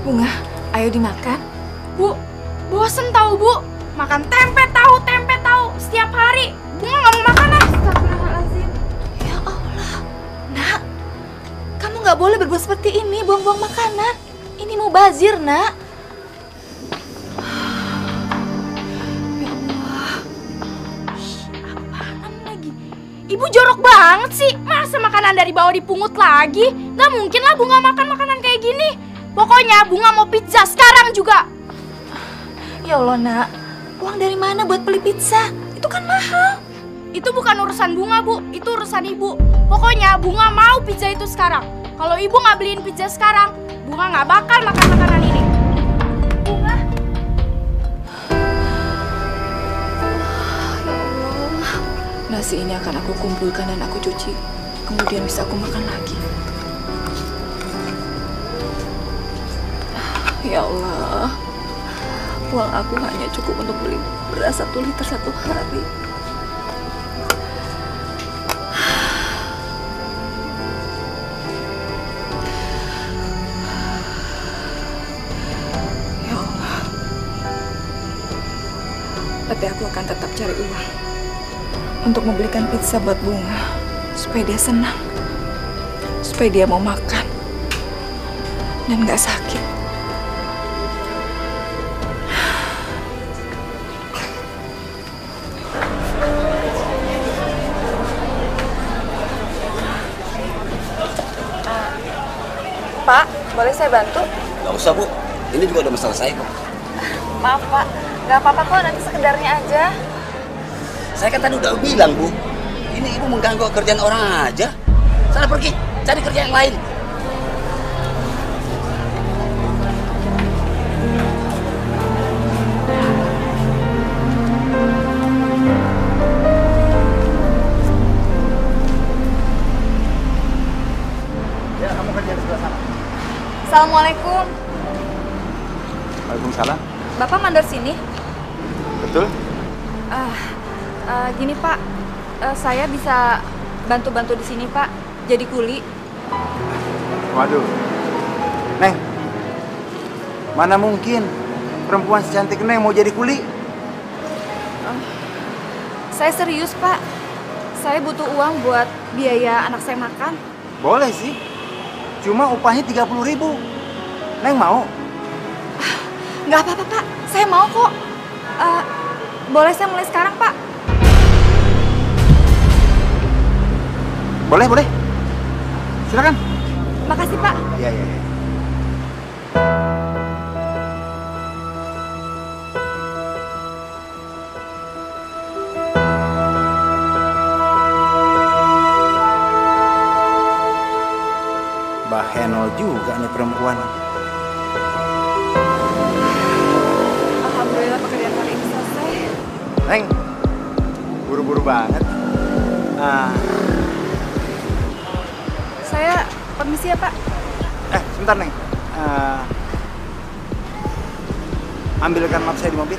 Bunga, ayo dimakan. Bu, bosen tahu Bu. Makan tempe tahu setiap hari. Bunga nggak mau makan ah. Astagfirullahaladzim. Ya Allah, nak, kamu nggak boleh berbuat seperti ini, buang-buang makanan. Ini mau bazir, nak. Ya Allah. Apaan lagi? Ibu jorok banget sih. Masa makanan dari bawah dipungut lagi? Nggak mungkin lah Bunga makan makanan kayak gini. Pokoknya Bunga mau pizza sekarang juga. Ya Allah, nak. Uang dari mana buat beli pizza? Itu kan mahal. Itu bukan urusan Bunga, Bu. Itu urusan Ibu. Pokoknya Bunga mau pizza itu sekarang. Kalau Ibu nggak beliin pizza sekarang, Bunga nggak bakal makan makanan ini. Bunga. Ya Allah. Nasi ini akan aku kumpulkan dan aku cuci. Kemudian bisa aku makan lagi. Ya Allah. Uang aku hanya cukup untuk beli beras 1 liter 1 hari. Ya Allah. Tapi aku akan tetap cari uang untuk membelikan pizza buat Bunga supaya dia senang, supaya dia mau makan dan gak sakit. Pak, boleh saya bantu? Gak usah, Bu. Ini juga udah masalah saya kok. Maaf, Pak. Gak apa-apa kok, nanti sekedarnya aja. Saya kan tadi udah bilang, Bu. Ini Ibu mengganggu kerjaan orang aja. Sana pergi, cari kerja yang lain. Ya, kamu kerja di sebelah sana. Assalamualaikum. Waalaikumsalam. Bapak mandor sini? Betul? Gini Pak, saya bisa bantu-bantu di sini Pak, jadi kuli. Waduh, Neng, mana mungkin perempuan secantik Neng mau jadi kuli? Saya serius Pak, saya butuh uang buat biaya anak saya makan. Boleh sih, cuma upahnya 30.000. Neng mau? Nggak apa-apa Pak, saya mau kok. Boleh saya mulai sekarang Pak? Boleh, boleh. Silakan. Makasih Pak. Iya, iya, iya. Bahenol juga nih perempuan. Alhamdulillah pekerjaan kali ini selesai. Neng, buru-buru banget. Saya permisi ya Pak. Sebentar Neng. Ambilkan map saya di mobil.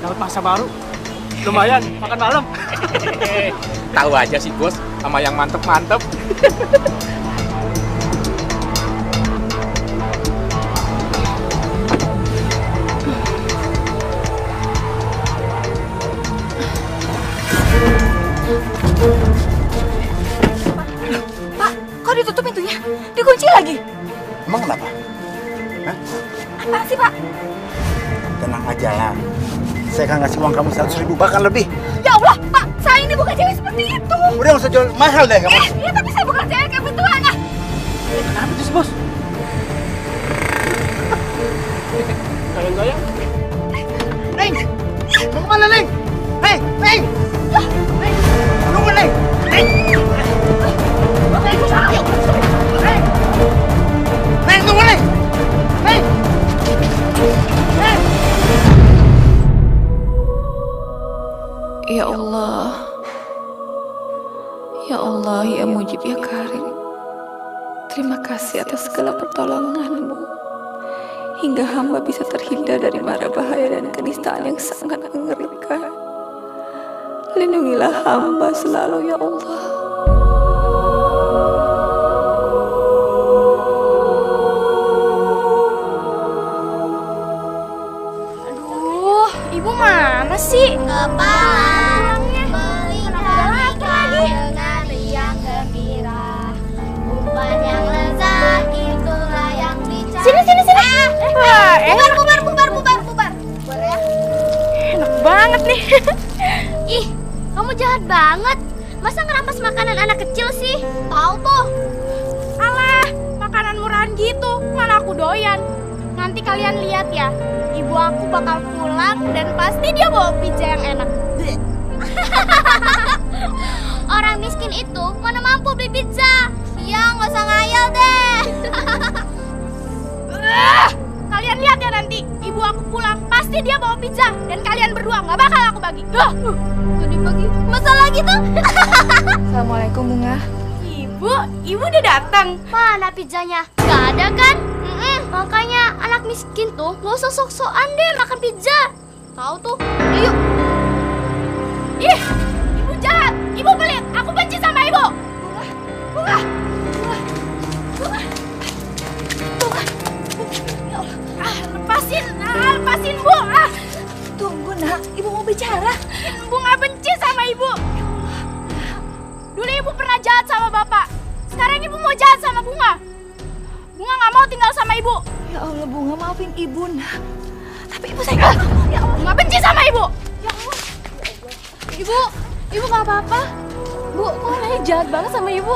Dapat masa baru. Lumayan, makan malam. Tahu aja sih, Bos, sama yang mantep-mantep. Pak, kok ditutup pintunya? Dikunci lagi? Emang kenapa? Hah? Apaan sih Pak? Tenang aja lah. Saya akan ngasih uang kamu 100.000 bahkan lebih. Ya Allah, Pak, saya ini bukan cewek seperti itu. Udah nggak usah jual mahal deh kamu. Iya, tapi saya bukan cewek kayak begituan. Kenapa tuh Bos? Goyang-goyang. Neng, mau kemana Neng? Hei, Neng, Neng, tunggu Neng, Neng, Neng, Neng, tunggu Neng, Neng, Neng. Ya Allah, ya Allah, ya Mujib, ya Karim. Terima kasih atas segala pertolongan-Mu, hingga hamba bisa terhindar dari mara bahaya dan kenistaan yang sangat mengerikan. Lindungilah hamba selalu ya Allah. Aduh, ibu mana sih? Kepala melihat dengan riang gembira, umpan yang lezat itulah yang dicari. Sini. Bubar ya. Enak banget nih. Ih, kamu jahat banget. Masa ngerampas makanan anak kecil sih? Tahu tuh. Alah, makanan murahan gitu. Mana aku doyan. Nanti kalian lihat ya, ibu aku bakal pulang dan pasti dia bawa pizza yang enak. Orang miskin itu mana mampu beli pizza. Ya, nggak usah ngayal deh. Kalian lihat ya nanti, ibu aku pulang pasti dia bawa pizza dan kalian berdua nggak bakal aku bagi. Jadi bagi masalah gitu. Assalamualaikum Bunga. Ibu udah datang. Mana pizzanya? Gak ada kan? Makanya anak miskin tuh gak usah sok-sokan deh makan pizza. Tahu tuh? Ayo. Ih, ibu jahat, ibu pelit. Aku benci sama ibu. Bunga. Lepasin Bu. Tunggu nak, ibu mau bicara. Bunga benci sama ibu. Dulu ibu pernah jahat sama bapak. Sekarang ibu mau jahat sama Bunga. Bunga nggak mau tinggal sama ibu. Ya Allah Bunga, maafin ibu nak. Tapi ibu sayang kamu. Ya Allah. Bunga benci sama ibu. Ya Allah. Ibu nggak apa-apa. Bu, kok anaknya jahat banget sama ibu?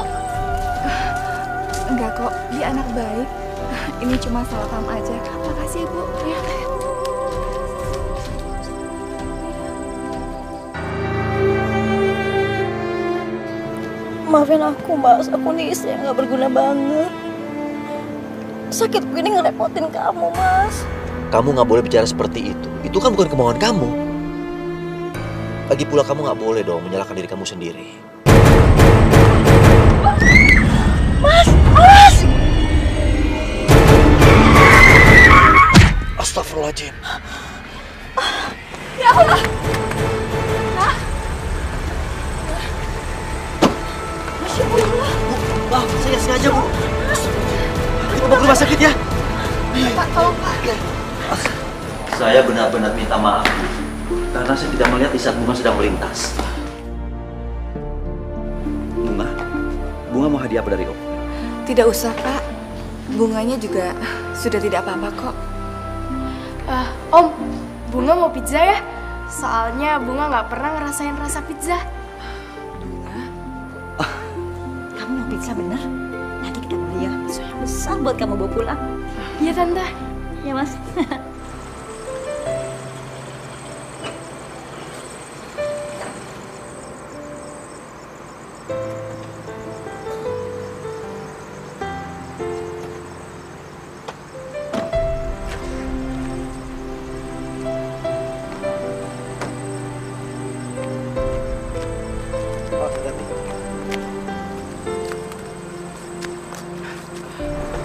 Enggak kok, dia anak baik. Ini cuma salah paham aja. Makasih ibu. Ya. Maafin aku mas, aku nih istri yang gak berguna banget. Sakit begini ngerepotin kamu mas. Kamu gak boleh bicara seperti itu. Itu kan bukan kemauan kamu. Lagi pula kamu gak boleh dong menyalahkan diri kamu sendiri. Mas! Astagfirullahaladzim. Ya Allah. Masya Allah. Wah, saya sengaja Bu. Kita bawa ke rumah sakit ya. Pak, tolong Pak. Saya benar-benar minta maaf karena saya tidak melihat di saat Bunga sedang melintas. Bunga mau hadiah apa dari Om? Tidak usah Pak. Bunganya juga sudah tidak apa-apa kok. Om, Bunga mau pizza ya? Soalnya Bunga nggak pernah ngerasain rasa pizza. Bunga, Kamu mau pizza bener? Nanti kita beli ya, yang besar buat kamu bawa pulang. Iya Tante. Ya mas.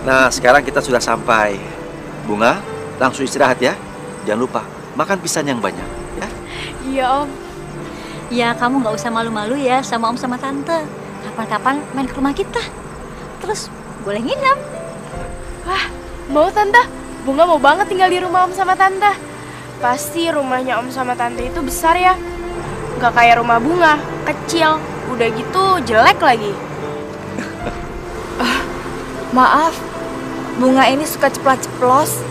Nah, sekarang kita sudah sampai. Bunga, langsung istirahat ya. Jangan lupa, makan pisang yang banyak, ya. Iya Om. Ya kamu nggak usah malu-malu ya sama om sama tante. Kapan-kapan main ke rumah kita. Terus boleh nginep. Wah, mau Tante. Bunga mau banget tinggal di rumah Om sama Tante. Pasti rumahnya Om sama Tante itu besar ya. Nggak kayak rumah Bunga, kecil. Udah gitu jelek lagi. maaf. Bunga ini suka ceplas-ceplos.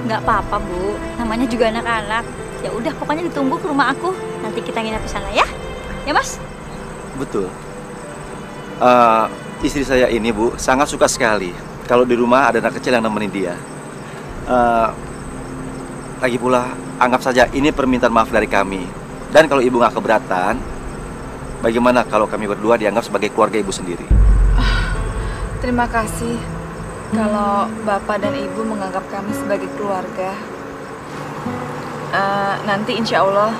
Nggak apa-apa bu, namanya juga anak-anak. Ya udah pokoknya ditunggu ke rumah aku. Nanti kita nginep di sana ya. Ya mas? Betul. Istri saya ini Bu sangat suka sekali kalau di rumah ada anak kecil yang nemenin dia. Lagi pula anggap saja ini permintaan maaf dari kami. Dan kalau ibu nggak keberatan, bagaimana kalau kami berdua dianggap sebagai keluarga ibu sendiri? Terima kasih kalau Bapak dan Ibu menganggap kami sebagai keluarga. Nanti insya Allah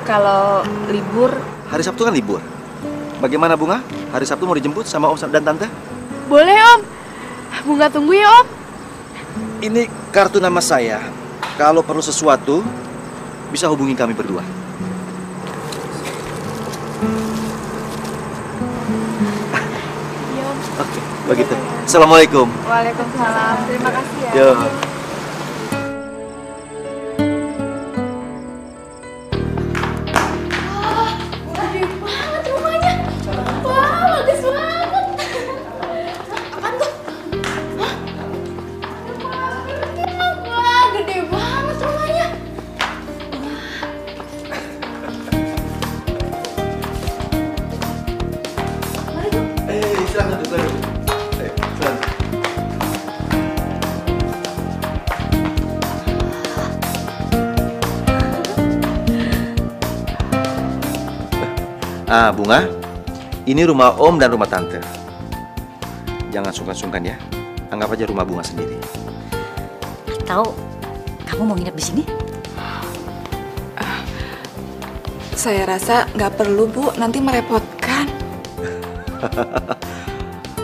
kalau libur. Hari Sabtu kan libur. Bagaimana Bunga? Hari Sabtu mau dijemput sama Om dan Tante? Boleh Om. Bunga tunggu ya Om. Ini kartu nama saya. Kalau perlu sesuatu, bisa hubungi kami berdua. Oke, begitu. Assalamualaikum. Waalaikumsalam. Terima kasih ya. Yo. Gede banget rumahnya. Wah, bagus banget. Apaan tuh? Hah? Wah, gede banget rumahnya. Silakan duduk. Silakan. Bunga, ini rumah Om dan rumah Tante. Jangan sungkan-sungkan ya. Anggap aja rumah Bunga sendiri. Tahu, kamu mau nginep di sini? Saya rasa nggak perlu, Bu. Nanti merepotkan.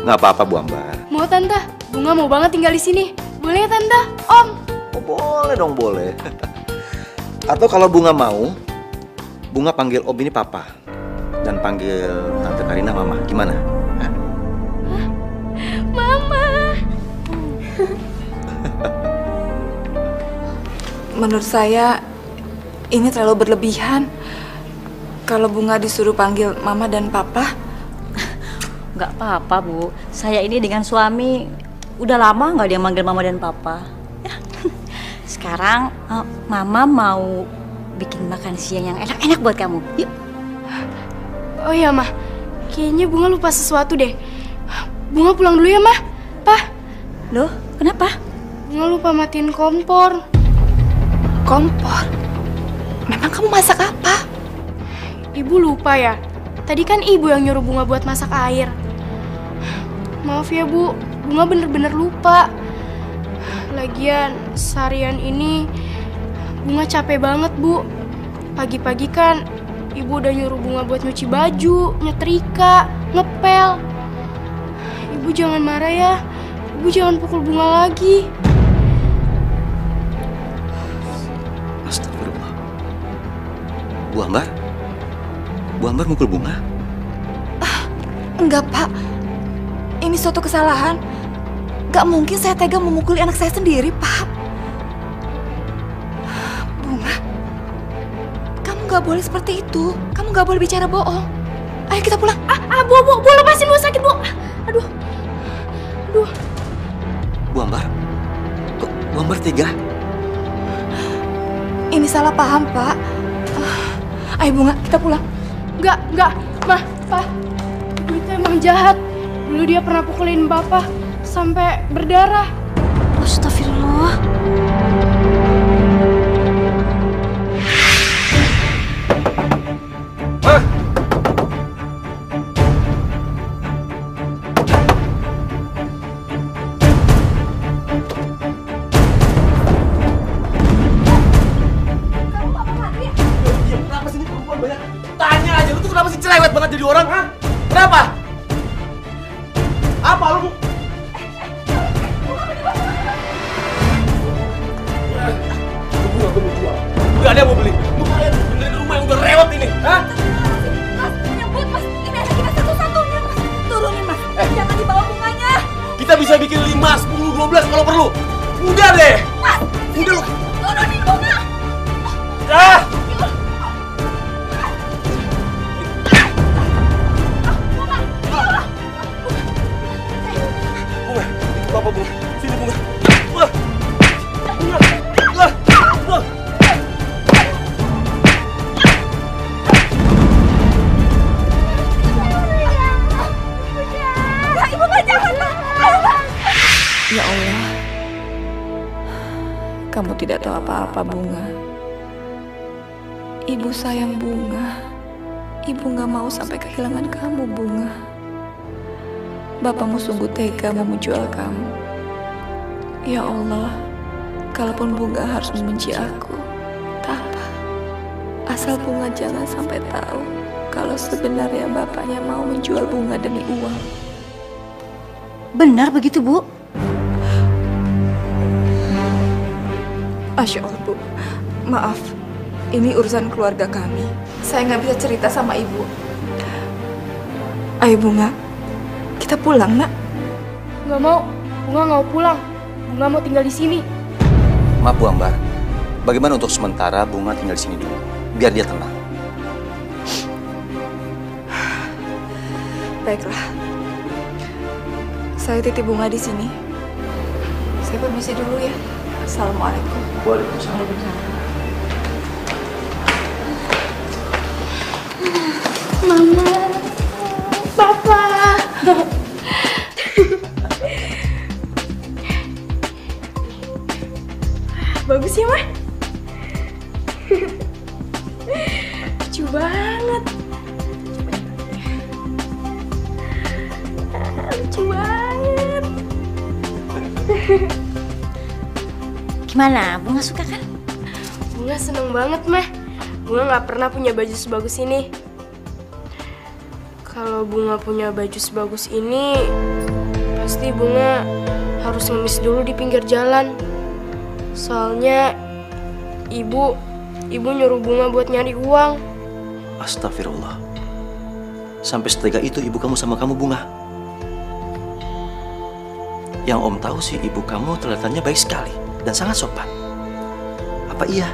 Nggak apa-apa, Bu Ambar. Mau Tante, Bunga mau banget tinggal di sini. Boleh ya Tante? Om. Oh, boleh dong, boleh. Atau kalau Bunga mau, Bunga panggil Om ini Papa. Dan panggil Tante Karina Mama. Gimana? Hah? Mama. Menurut saya ini terlalu berlebihan. Kalau Bunga disuruh panggil Mama dan Papa. Nggak apa-apa, Bu. Saya ini dengan suami udah lama nggak dia manggil Mama dan Papa. Ya. Sekarang Mama mau bikin makan siang yang enak-enak buat kamu. Yuk. Oh iya, Mah. Kayaknya Bunga lupa sesuatu deh. Bunga pulang dulu ya, Mah. Pah. Loh, kenapa? Bunga lupa matiin kompor. Kompor? Memang kamu masak apa? Ibu lupa ya? Tadi kan ibu yang nyuruh Bunga buat masak air. Maaf ya, Bu. Bunga bener-bener lupa. Lagian, seharian ini Bunga capek banget, Bu. Pagi-pagi kan ibu udah nyuruh Bunga buat nyuci baju, nyetrika, ngepel. Ibu jangan marah ya. Ibu jangan pukul Bunga lagi. Astagfirullah. Bu Ambar? Bu Ambar mukul Bunga? Enggak, Pak. Ini suatu kesalahan. Gak mungkin saya tega memukuli anak saya sendiri, Pak. Bunga, kamu gak boleh seperti itu. Kamu gak boleh bicara bohong. Ayo kita pulang. Bu, lepasin, Bu, sakit, Bu. Aduh. Bu Ambar? Kok Bu Ambar tega? Ini salah paham, Pak. Ayo Bunga, kita pulang. Enggak, Mah, Pak. Ibu itu emang jahat. Dulu dia pernah pukulin Bapak sampai berdarah. Astagfirullah. Kenapa sih ini perempuan banyak? Tanya aja, lu tuh kenapa sih cerewet banget jadi orang, ha? Kenapa? Apa lu? Gue mau jual. Udah ada yang mau beli. Lu kalian benerin rumah yang udah rewet ini, ha? Mas, nyebut Mas. Ini anak kita satu-satunya, Mas. Turunin, Mas. Jangan dibawa bunganya. Kita bisa bikin 5, 10, 12 kalau perlu. Udah deh. Mas, Udah lu. turunin bunga. Ah! Bunga, itu apa Bunga? Sini Bunga. Bunga. Ibu nggak jahat, Pak. Ya Allah, kamu tidak tahu apa-apa, Bunga. Ibu sayang Bunga. Ibu nggak mau sampai kehilangan kamu, Bunga. Bapakmu sungguh tega mau menjual kamu. Ya Allah, kalaupun Bunga harus membenci aku, tak apa. Asal Bunga jangan sampai tahu kalau sebenarnya bapaknya mau menjual Bunga demi uang. Benar begitu, Bu? Masya Allah, Bu. Maaf, ini urusan keluarga kami. Saya nggak bisa cerita sama Ibu. Ayo Bunga, kita pulang nak. Nggak mau, Bunga nggak mau pulang. Bunga mau tinggal di sini. Maaf Bu Ambar, bagaimana untuk sementara Bunga tinggal di sini dulu, biar dia tenang. Baiklah, saya titip Bunga di sini. Saya permisi dulu ya. Assalamualaikum. Waalaikumsalam. Mama, Papa. Bagus ya, Ma? Lucu banget. Lucu banget. Gimana? Bunga suka kan? Bunga seneng banget, Mah. Bunga nggak pernah punya baju sebagus ini. Kalau Bunga punya baju sebagus ini, pasti Bunga harus ngemis dulu di pinggir jalan. Soalnya ibu nyuruh Bunga buat nyari uang. Astagfirullah. Sampai setega itu ibu kamu sama kamu, Bunga. Yang Om tahu sih ibu kamu kelihatannya baik sekali dan sangat sopan. Apa iya?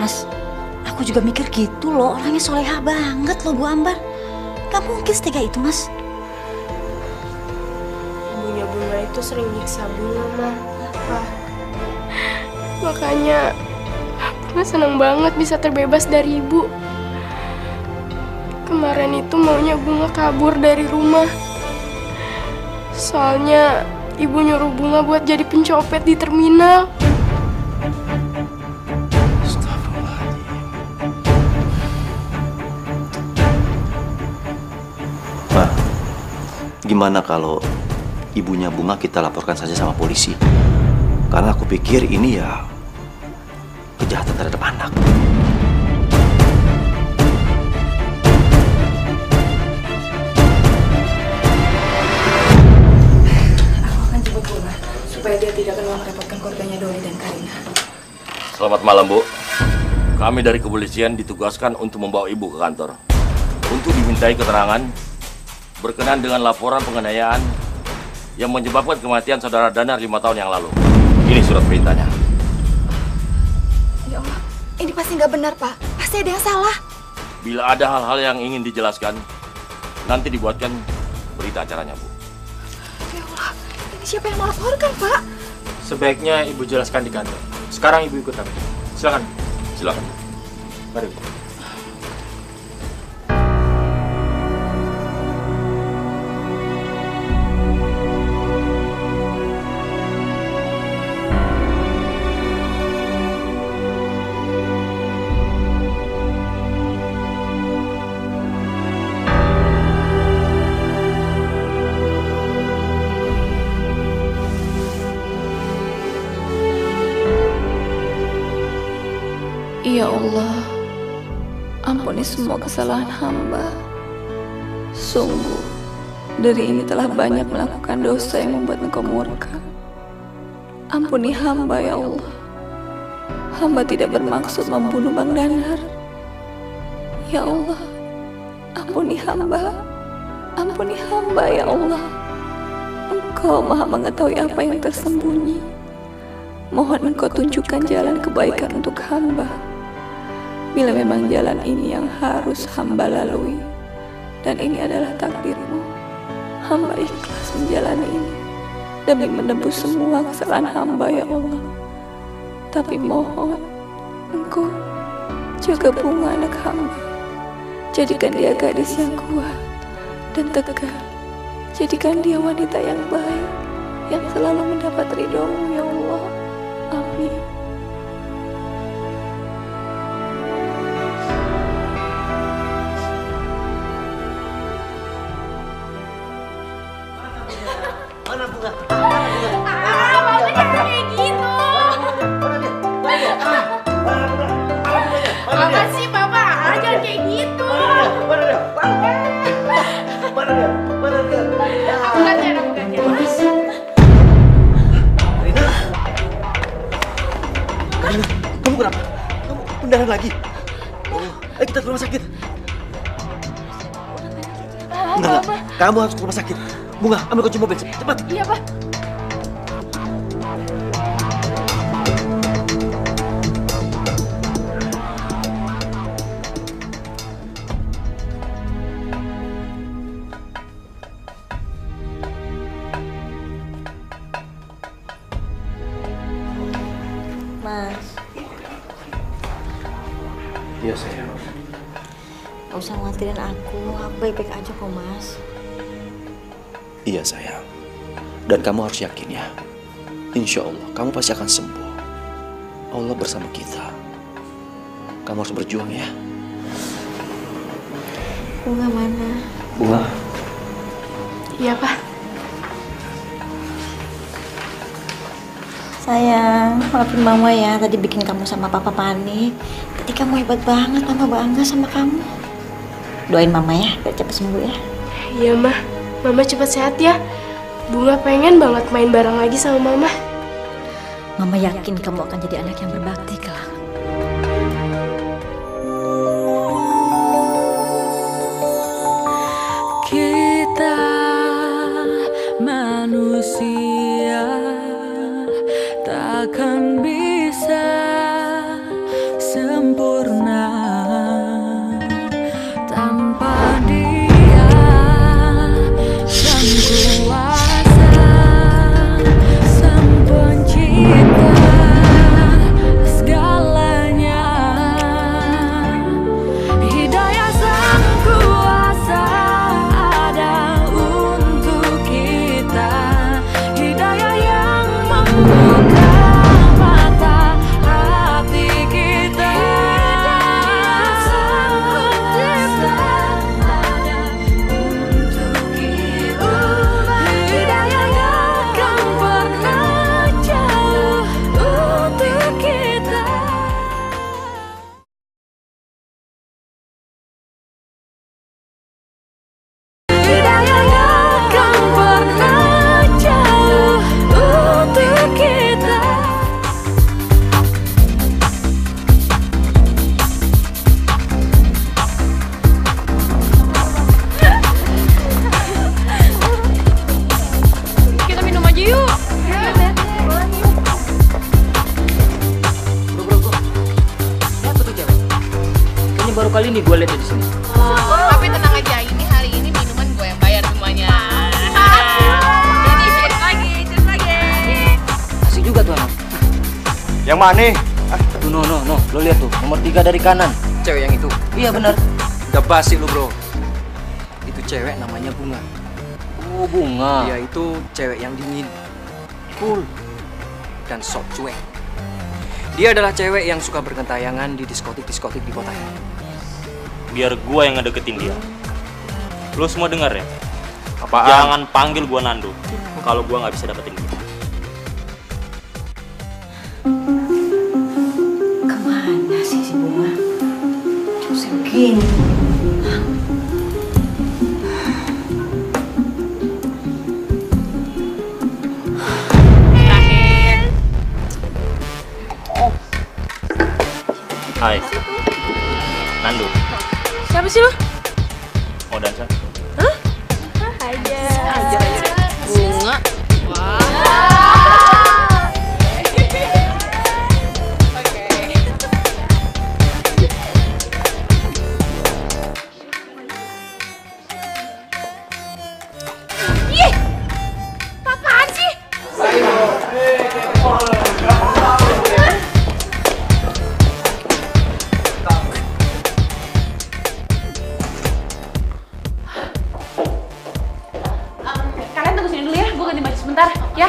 Mas, aku juga mikir gitu loh. Orangnya soleha banget loh Bu Ambar. Gak mungkin setega itu, Mas. Ibunya Bunga itu sering nyiksa Bunga, Mah. Wah. Makanya Bunga seneng banget bisa terbebas dari ibu. Kemarin itu maunya Bunga kabur dari rumah. Soalnya ibu nyuruh Bunga buat jadi pencopet di terminal. Ma, gimana kalau ibunya Bunga kita laporkan saja sama polisi? Karena aku pikir ini ya kejahatan terhadap anak. Aku akan jemput Bunga supaya dia tidak akan merepotkan keluarganya Doli dan Karina. Selamat malam, Bu. Kami dari kepolisian ditugaskan untuk membawa Ibu ke kantor untuk dimintai keterangan berkenaan dengan laporan penganiayaan yang menyebabkan kematian saudara Danar 5 tahun yang lalu. Ini surat perintahnya. Ya Allah, ini pasti nggak benar, Pak. Pasti ada yang salah. Bila ada hal-hal yang ingin dijelaskan, nanti dibuatkan berita acaranya, Bu. Ya Allah, ini siapa yang melaporkan, Pak? Sebaiknya Ibu jelaskan di kantor. Sekarang Ibu ikut kami. Silakan. Silakan. Mari, Bu. Ya Allah, ampuni semua kesalahan hamba. Sungguh, diri ini telah banyak melakukan dosa yang membuat Engkau murka. Ampuni hamba, ya Allah. Hamba tidak bermaksud membunuh Bang Danar. Ya Allah, ampuni hamba. Ampuni hamba, ya Allah. Engkau Maha mengetahui apa yang tersembunyi. Mohon Engkau tunjukkan jalan kebaikan untuk hamba. Bila memang jalan ini yang harus hamba lalui, dan ini adalah takdir-Mu, hamba ikhlas menjalani ini demi menebus semua kesalahan hamba, ya Allah. Tapi mohon Engkau jaga Bunga anak hamba. Jadikan dia gadis yang kuat dan tegar. Jadikan dia wanita yang baik, yang selalu mendapat ridho-Mu, ya Allah. Amin. Mana Bunga? Mama jangan kayak gitu. Apa sih, Papa? Jangan kayak gitu. Aku gantian. Kamu kenapa? Kamu pendarahan lagi? Oh, ayo kita ke rumah sakit. Enggak. Kamu harus ke rumah sakit. Bunga, ambil kunci mobil, cepat. Iya, Pak. Mas, Iya sayang. gak usah khawatirin aku baik-baik aja kok Mas. Iya sayang. Dan kamu harus yakin ya. Insya Allah kamu pasti akan sembuh. Allah bersama kita. Kamu harus berjuang ya. Bunga mana? Bunga. Iya, Pak. Sayang, maafin mama ya, tadi bikin kamu sama papa panik. Tadi kamu hebat banget, mama bangga sama kamu. Doain mama ya, biar cepet sembuh ya. Iya, Mah. Mama cepat sehat ya. Bunga pengen banget main bareng lagi sama Mama. Mama yakin kamu akan jadi anak yang berbakti kelak. Kita manusia takkan bisa sempurna tanpa Dia Sang Kuasa, Sang Pencipta segalanya. Hidayah Sang Kuasa ada untuk kita, hidayah yang membuka mata hati kita. Sang Pencipta ada untuk kita, hidayah yang akan pernah jauh untuk kita. Hidayah yang akan pernah jauh untuk kita. Kita minum aja yuk. Bro. Lihat tuh cewek. Kayaknya baru kali ini gue lihat di sini. Tapi tenang aja, ini hari ini minuman gue yang bayar semuanya. Jadi cheers lagi. Asik juga tuh anak. Yang mana? Tuh, no. Lo lihat tuh, nomor 3 dari kanan. Cewek yang itu. Iya benar. Udah basi lu bro. Itu cewek namanya Bunga. Oh Bunga. Dia itu cewek yang dingin, cool, dan sok cuek. Dia adalah cewek yang suka bergentayangan di diskotik-diskotik di kota ini. Biar gua yang ngedeketin dia. Lo semua dengar ya? Apaan? Jangan panggil gua Nando kalau gua nggak bisa dapetin dia. Kemana sih si Bunga? Segini. Hai, Nando. Siapa sih lo? Mau dansa? Bunga. Apaan sih? Kalian tunggu sini dulu ya, gue ganti baju sebentar, ya.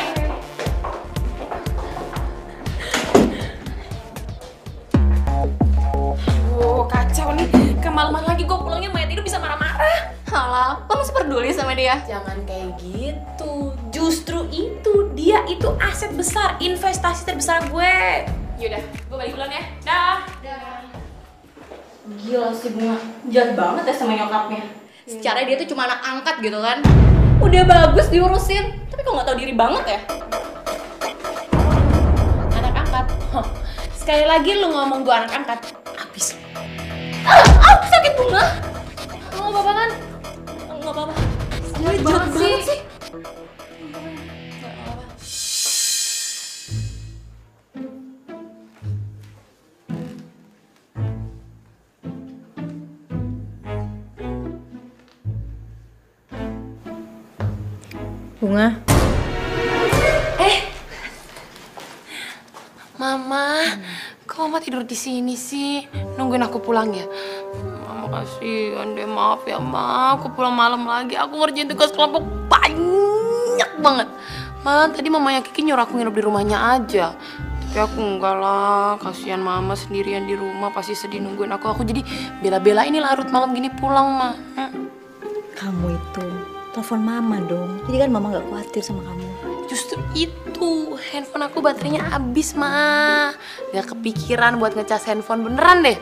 Kacau nih, kemalaman lagi gue pulangnya mayat itu bisa marah-marah. Halah, lo masih peduli sama dia? Jangan kayak gitu. Justru itu, dia itu aset besar, investasi terbesar gue. Yaudah, gue balik duluan ya. Dah. Gila sih Bunga, jahat banget ya sama nyokapnya. Secara dia tuh cuma anak angkat gitu kan. Udah bagus diurusin, tapi kok nggak tahu diri banget ya. Anak angkat. Sekali lagi lu ngomong gue anak angkat, habis. Sakit Bunga. Mau apa kan? nggak apa-apa. Gue jahat banget sih. Bunga. Mama, kok Mama tidur di sini sih? Nungguin aku pulang ya? Mama kasihan deh, maaf ya Ma. Aku pulang malam lagi. Aku ngerjain tugas kelompok banyak banget. Malah tadi mamanya Kiki nyuruh aku nginep di rumahnya aja. Tapi aku enggak lah, kasihan Mama sendirian di rumah, pasti sedih nungguin aku. Aku jadi bela-bela ini larut malam gini pulang, Ma. Kamu itu telepon Mama dong. Jadi kan Mama gak khawatir sama kamu. Justru itu, handphone aku baterainya habis, Ma. Gak kepikiran buat ngecas handphone beneran deh.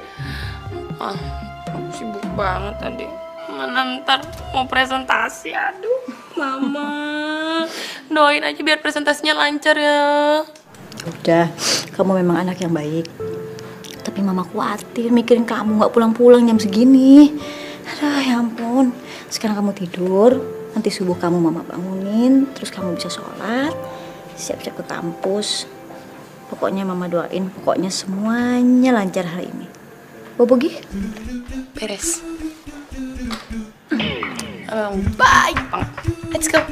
Aku sibuk banget tadi. Mana ntar mau presentasi, aduh. Mama, doain aja biar presentasinya lancar ya. Udah, kamu memang anak yang baik. Tapi Mama khawatir mikirin kamu gak pulang-pulang jam segini. Aduh, ya ampun. Sekarang kamu tidur. Nanti subuh kamu Mama bangunin, terus kamu bisa sholat, siap-siap ke kampus. Pokoknya Mama doain, pokoknya semuanya lancar hari ini. Bobogi? Beres. Baik banget. Let's go.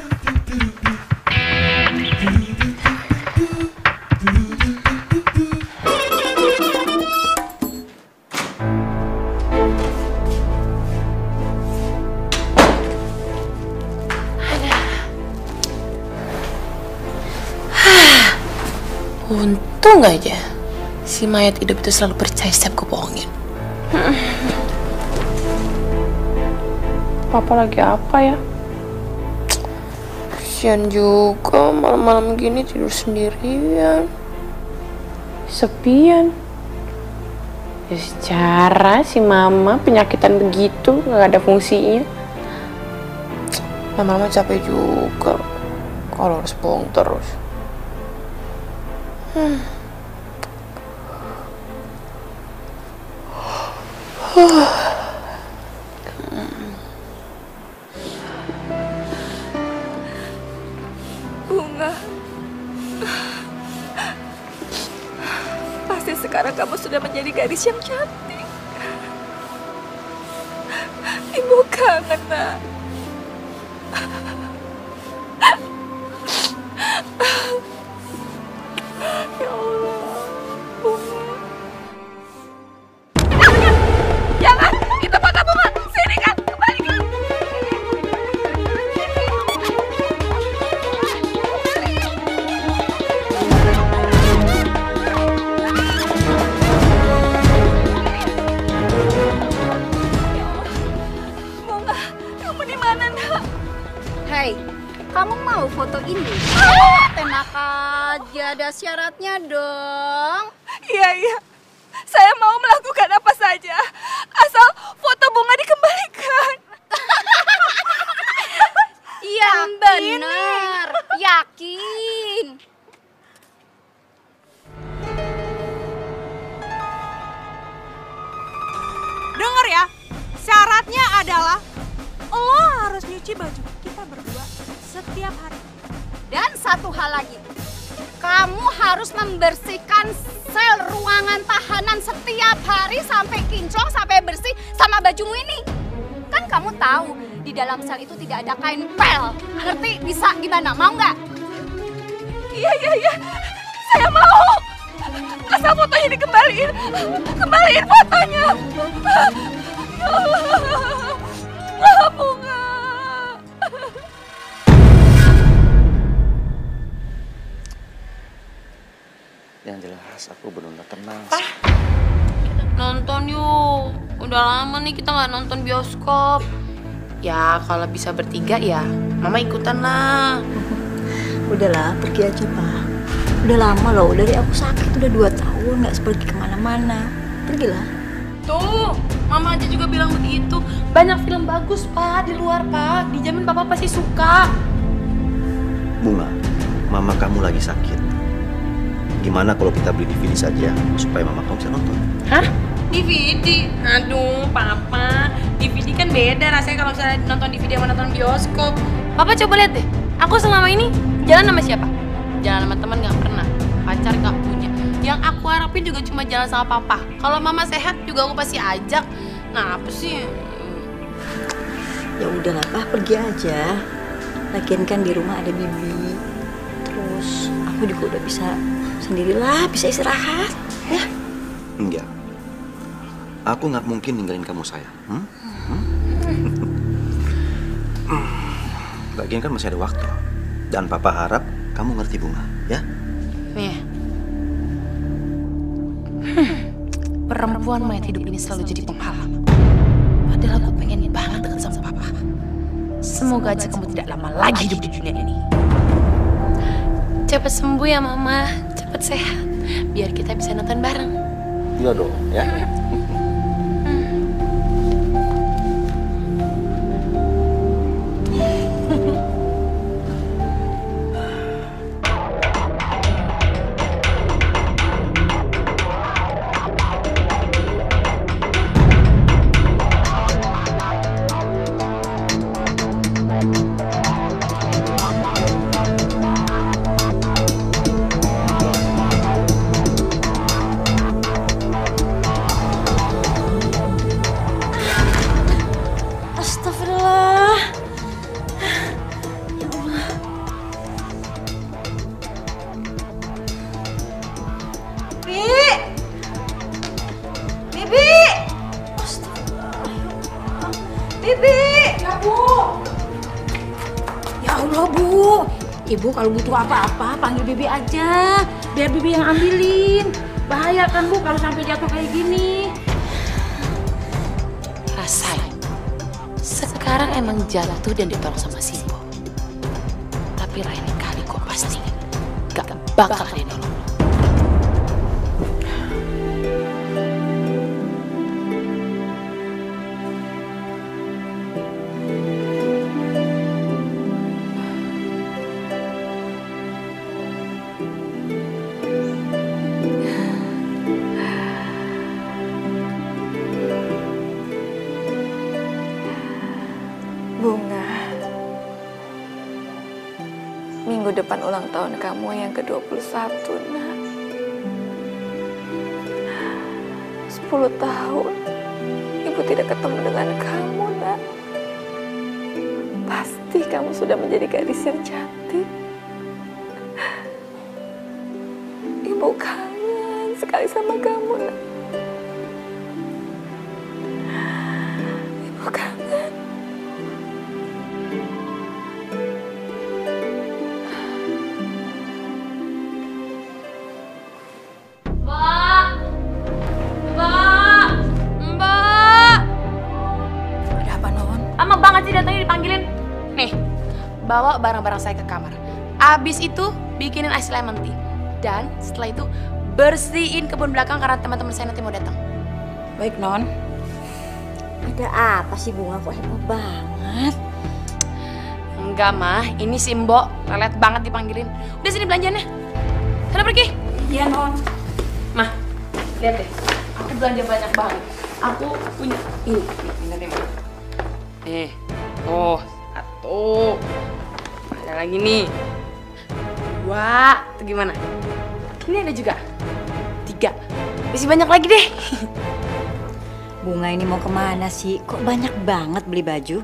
Untung aja si mayat hidup itu selalu percaya setiap gue bohongin. Papa lagi apa ya? Kasian juga malam-malam gini tidur sendirian, sepian. Ya secara si Mama penyakitan begitu gak ada fungsinya. Lama-lama capek juga kalau harus bohong terus. Bunga, pasti sekarang kamu sudah menjadi gadis yang cantik. Ibu kangen, Nak. Ya Allah, Bunga. Jangan, itu foto Bunga. Sini kan, kembalikan. Bunga, kamu di mana, Nak? Hei, kamu mau foto ini? Enak aja, ada syaratnya dong. Iya. Saya mau melakukan apa saja, asal foto Bunga dikembalikan. Yang benar, yakin. Dengar ya, syaratnya adalah lo harus nyuci baju kita berdua setiap hari. Dan satu hal lagi, kamu harus membersihkan sel ruangan tahanan setiap hari sampai kinclong, sampai bersih sama bajumu ini. Kan kamu tahu, di dalam sel itu tidak ada kain pel. Ngerti? Bisa gimana? Mau nggak? Iya. Saya mau. Asal fotonya dikembaliin. Kembaliin fotonya. Ya Allah, Bunga. Yang jelas aku benar-benar tenang. Nonton yuk. Udah lama nih kita nggak nonton bioskop. Ya kalau bisa bertiga ya Mama ikutan lah. Udahlah, pergi aja, Pak. Udah lama loh, dari aku sakit udah 2 tahun nggak pergi kemana-mana. Pergilah. Tuh, Mama aja juga bilang begitu. Banyak film bagus, Pak, di luar, Pak. Dijamin Papa pasti suka. Bunga, Mama kamu lagi sakit. Gimana kalau kita beli DVD saja supaya Mama kamu bisa nonton? Hah? DVD? Aduh, Papa. DVD kan beda rasanya kalau misalnya nonton DVD sama nonton bioskop. Papa coba lihat deh, aku selama ini jalan sama siapa? Jalan sama teman nggak pernah, pacar nggak punya. Yang aku harapin juga cuma jalan sama papa. Kalau mama sehat juga aku pasti ajak. Nah apa sih? Ya udahlah, Pak, pergi aja. Lagian kan di rumah ada Bibi. Terus aku juga udah bisa sendirilah, bisa istirahat. Ya? Enggak. Aku nggak mungkin ninggalin kamu, sayang. Lagian kan masih ada waktu. Dan Papa harap kamu ngerti, Bunga, ya? Nih. Perempuan mayat hidup ini selalu jadi penghalang. Padahal aku pengen banget dekat sama Papa. Semoga aja kamu tidak lama lagi hidup di dunia ini. Cepat sembuh ya Mama, cepat sehat. Biar kita bisa nonton bareng. Iya dong, ya. Ibu kalau butuh apa-apa panggil Bibi aja, biar Bibi yang ambilin. Bahaya kan Bu kalau sampai jatuh kayak gini. Rasain. Sekarang emang jatuh dan ditolong sama Simbo. Tapi lain kali gue pasti gak bakal ada yang nolong. Bunga, minggu depan ulang tahun kamu yang ke-21, nak. 10 tahun Ibu tidak ketemu dengan kamu, nak. Pasti kamu sudah menjadi gadis yang cantik. Ibu kangen sekali sama kamu, nak. Ibu kangen. Dipanggilin. Nih, bawa barang-barang saya ke kamar. Abis itu bikinin ice lemon tea. Dan setelah itu bersihin kebun belakang karena teman-teman saya nanti mau datang. Baik, Non. Ada apa sih Bunga kok heboh banget? Enggak, Mah. Ini Simbo. Lelet banget dipanggilin. Udah sini belanjanya. Sana pergi. Iya, Non. Mah, lihat deh. Aku belanja banyak banget. Aku punya ini nih, Mah. Nih. Oh, 1. Ada lagi nih. 2. Itu gimana? Ini ada juga. 3. Masih banyak lagi deh. Bunga ini mau kemana sih? Kok banyak banget beli baju?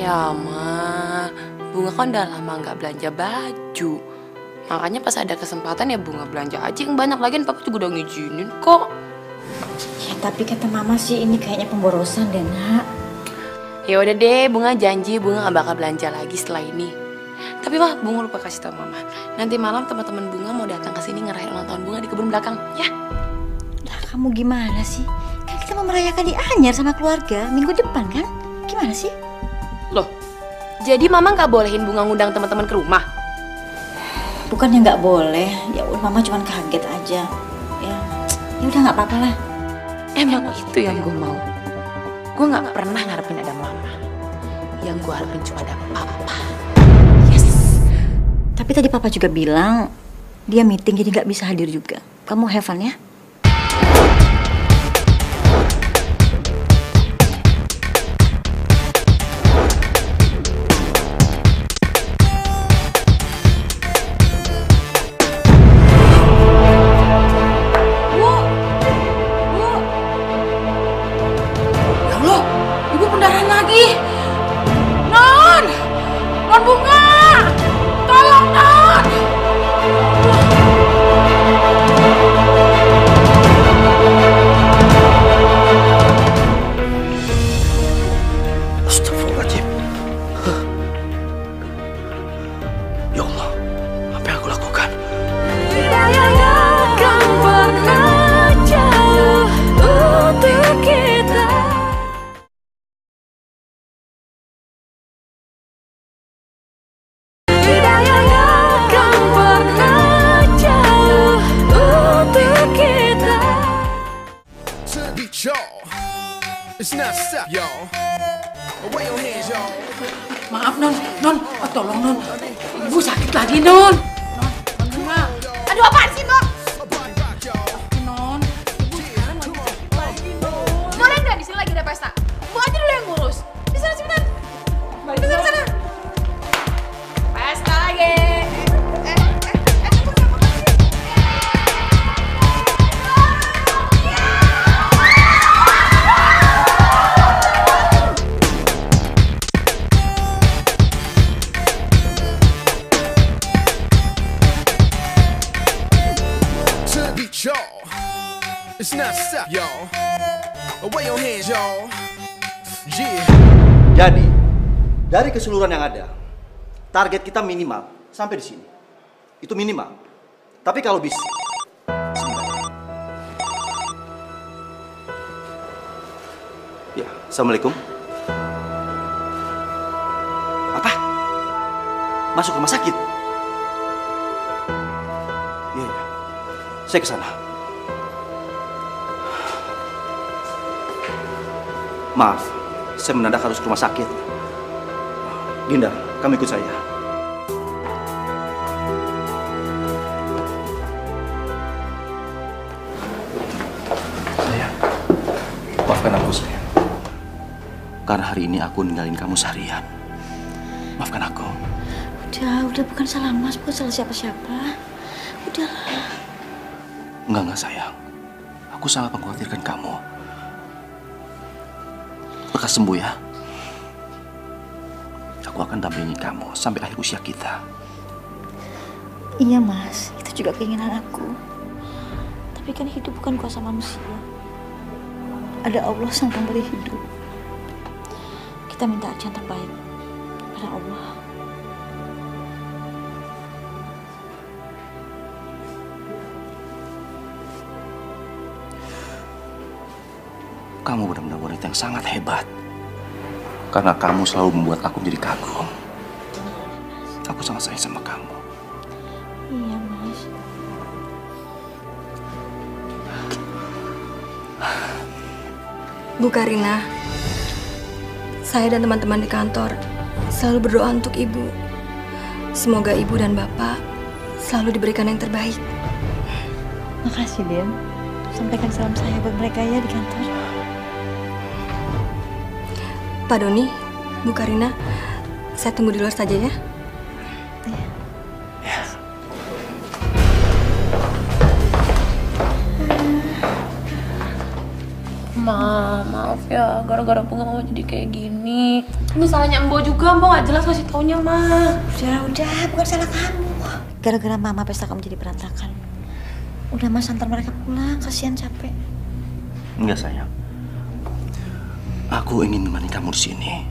Ya, Ma. Bunga kan udah lama nggak belanja baju. Makanya pas ada kesempatan ya Bunga belanja aja yang banyak. Lagian Papa juga udah ngizinin kok. Ya, tapi kata Mama sih ini kayaknya pemborosan deh, Nak. Ya udah deh, Bunga janji Bunga gak bakal belanja lagi setelah ini. Tapi Mah, Bunga lupa kasih tau Mama. Nanti malam teman-teman Bunga mau datang ke sini ngerayain ulang tahun Bunga di kebun belakang, ya? Lah, kamu gimana sih? Kan kita mau merayakan di Anyar sama keluarga minggu depan kan? Gimana sih? Loh, jadi Mama gak bolehin Bunga ngundang teman-teman ke rumah? Bukannya nggak boleh, ya udah Mama cuma kaget aja. Ya udah nggak apa-apa lah. Emang itu yang gue mau. Gue gak pernah ngarepin ada Mama. Yang gue harapin cuma ada Papa. Yes. Tapi tadi Papa juga bilang dia meeting jadi gak bisa hadir juga. Kamu have fun ya? y'all. It's not stop, y'all. Away your hands, y'all. Maaf non, oh, tolong non, ibu sakit lagi non. Non, Aduh apaan sih Mbak? non, Boleh nggak di sini lagi ada pesta? Bu aja dulu yang ngurus. Di sana cepetan. Di sana. Pesta lagi. Y'all. It's not stop, y'all. Away your hands, y'all. Yeah. Jadi, dari keseluruhan yang ada, target kita minimal sampai di sini. Itu minimal. Tapi kalau bisa, ya, assalamualaikum. Apa? Masuk rumah sakit? Iya, ya. Saya ke sana. Maaf, saya mendadak harus ke rumah sakit. Dinda, kamu ikut saya. Sayang, maafkan aku sayang. Karena hari ini aku ninggalin kamu seharian. Maafkan aku. Udah bukan salah Mas, bukan salah siapa-siapa. Udahlah. Enggak sayang. Aku sangat mengkhawatirkan kamu. Lekas sembuh ya. Aku akan dampingi kamu sampai akhir usia kita. Iya Mas, itu juga keinginan aku. Tapi kan hidup bukan kuasa manusia. Ada Allah sang pemberi hidup. Kita minta aja yang terbaik pada Allah. Kamu benar-benar wanita yang sangat hebat. Karena kamu selalu membuat aku menjadi kagum. Aku sangat sayang sama kamu. Iya, Mas. Bu Karina, saya dan teman-teman di kantor selalu berdoa untuk Ibu. Semoga Ibu dan Bapak selalu diberikan yang terbaik. Makasih, Dem. Sampaikan salam saya buat mereka ya di kantor. Pak Doni, Bu Karina, saya tunggu di luar saja ya. Maaf ya, gara-gara Bunga mau jadi kayak gini. Ini salahnya Embo juga, Embo gak jelas ngasih taunya, Ma. Udah, bukan salah kamu. Gara-gara Mama pesta kamu jadi berantakan. Udah Mas, antar mereka pulang, kasihan capek. Enggak sayang. Aku ingin menemani kamu di sini.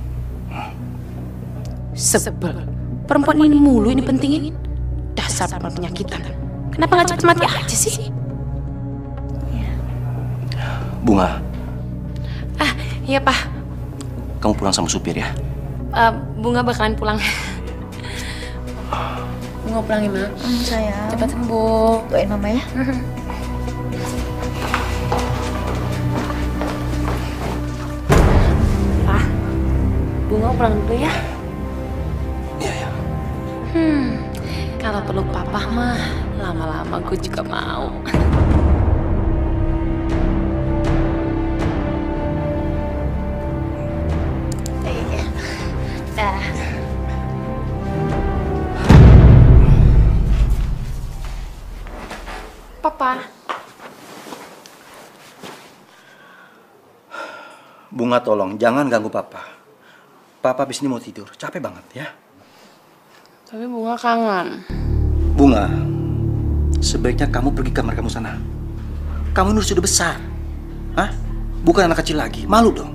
Sebel. Perempuan ini mulu ini pentingin. Dasar perempuan penyakitan. Kenapa gak cepet mati aja sih? Bunga. Iya, Pak. Kamu pulang sama supir ya? Bunga bakalan pulang. Bunga pulang ya, Ma. Sayang. Cepat sembuh. Doain Mama ya. Pak, Bunga pulang dulu ya. Iya. Kalau peluk Papa mah, lama-lama gue juga mau. Dah. Papa. Bunga tolong, jangan ganggu Papa. Papa abis ini mau tidur, capek banget ya. Tapi Bunga kangen. Bunga, sebaiknya kamu pergi kamar kamu sana. Kamu ini sudah besar. Hah? Bukan anak kecil lagi, malu dong.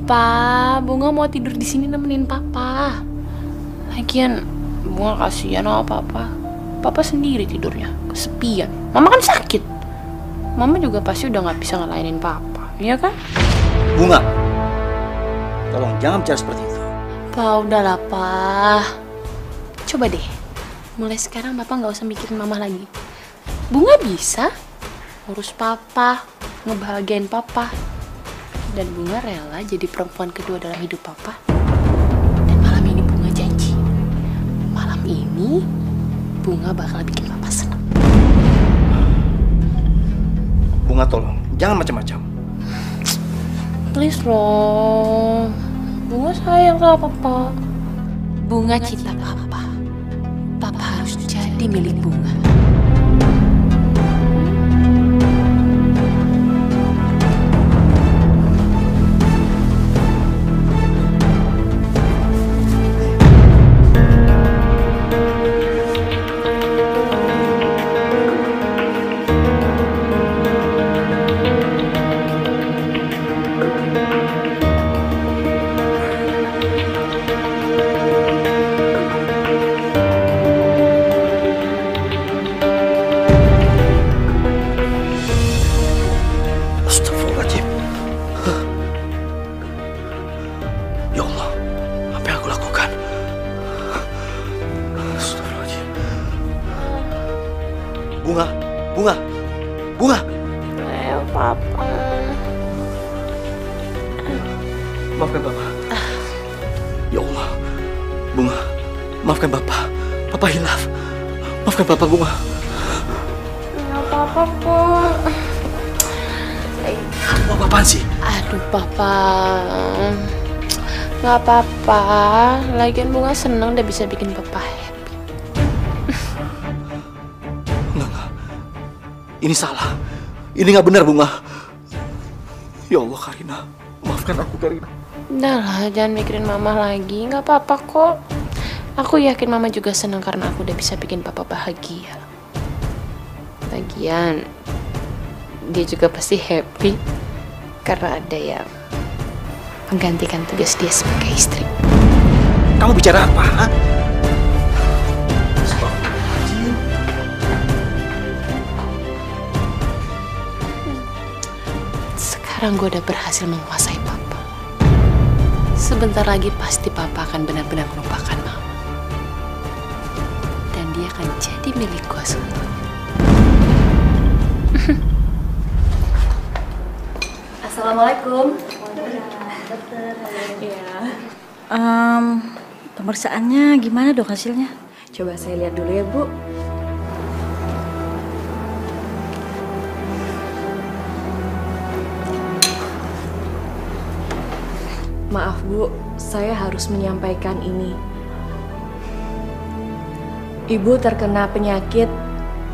Pa, Bunga mau tidur di sini nemenin Papa. Lagian Bunga kasihan sama Papa. Papa sendiri tidurnya, kesepian. Mama kan sakit. Mama juga pasti udah nggak bisa ngelainin Papa, iya kan? Bunga, tolong jangan bicara seperti itu. Pa, udahlah Pa. Coba deh, mulai sekarang Papa nggak usah mikirin Mama lagi. Bunga bisa urus Papa, ngebahagiain papa. Dan Bunga rela jadi perempuan kedua dalam hidup papa. Dan malam ini Bunga janji, malam ini Bunga bakal bikin papa senang. Bunga tolong, jangan macam-macam. Please loh, Bunga sayang sama papa. Bunga cinta papa. Papa harus jadi milik Bunga. Astagfirullahaladzim. Ya Allah, apa yang aku lakukan? Astagfirullahaladzim. Bunga, Bunga, Bunga. Ayo papa. Maafkan Papa. Ya Allah, Bunga, maafkan Papa. Papa hilaf. Maafkan Papa, Bunga. Nggak apa-apa kok. Mau apaan sih? Aduh papa, nggak apa-apa. Lagian Bunga seneng udah bisa bikin papa happy. Enggak. Ini salah. Ini nggak benar, Bunga. Ya Allah, Karina. Maafkan aku, Karina. Udah lah, jangan mikirin mama lagi. Nggak apa-apa kok. Aku yakin mama juga senang karena aku udah bisa bikin papa bahagia. Lagian, dia juga pasti happy karena ada yang menggantikan tugas dia sebagai istri. Kamu bicara apa? Ha? Sekarang gue udah berhasil menguasai papa. Sebentar lagi pasti papa akan benar-benar melupakan mama. Dan dia akan jadi milik gue semua. Assalamualaikum. Ya. Pemeriksaannya gimana dok hasilnya? Coba saya lihat dulu ya Bu. Maaf Bu, saya harus menyampaikan ini. Ibu terkena penyakit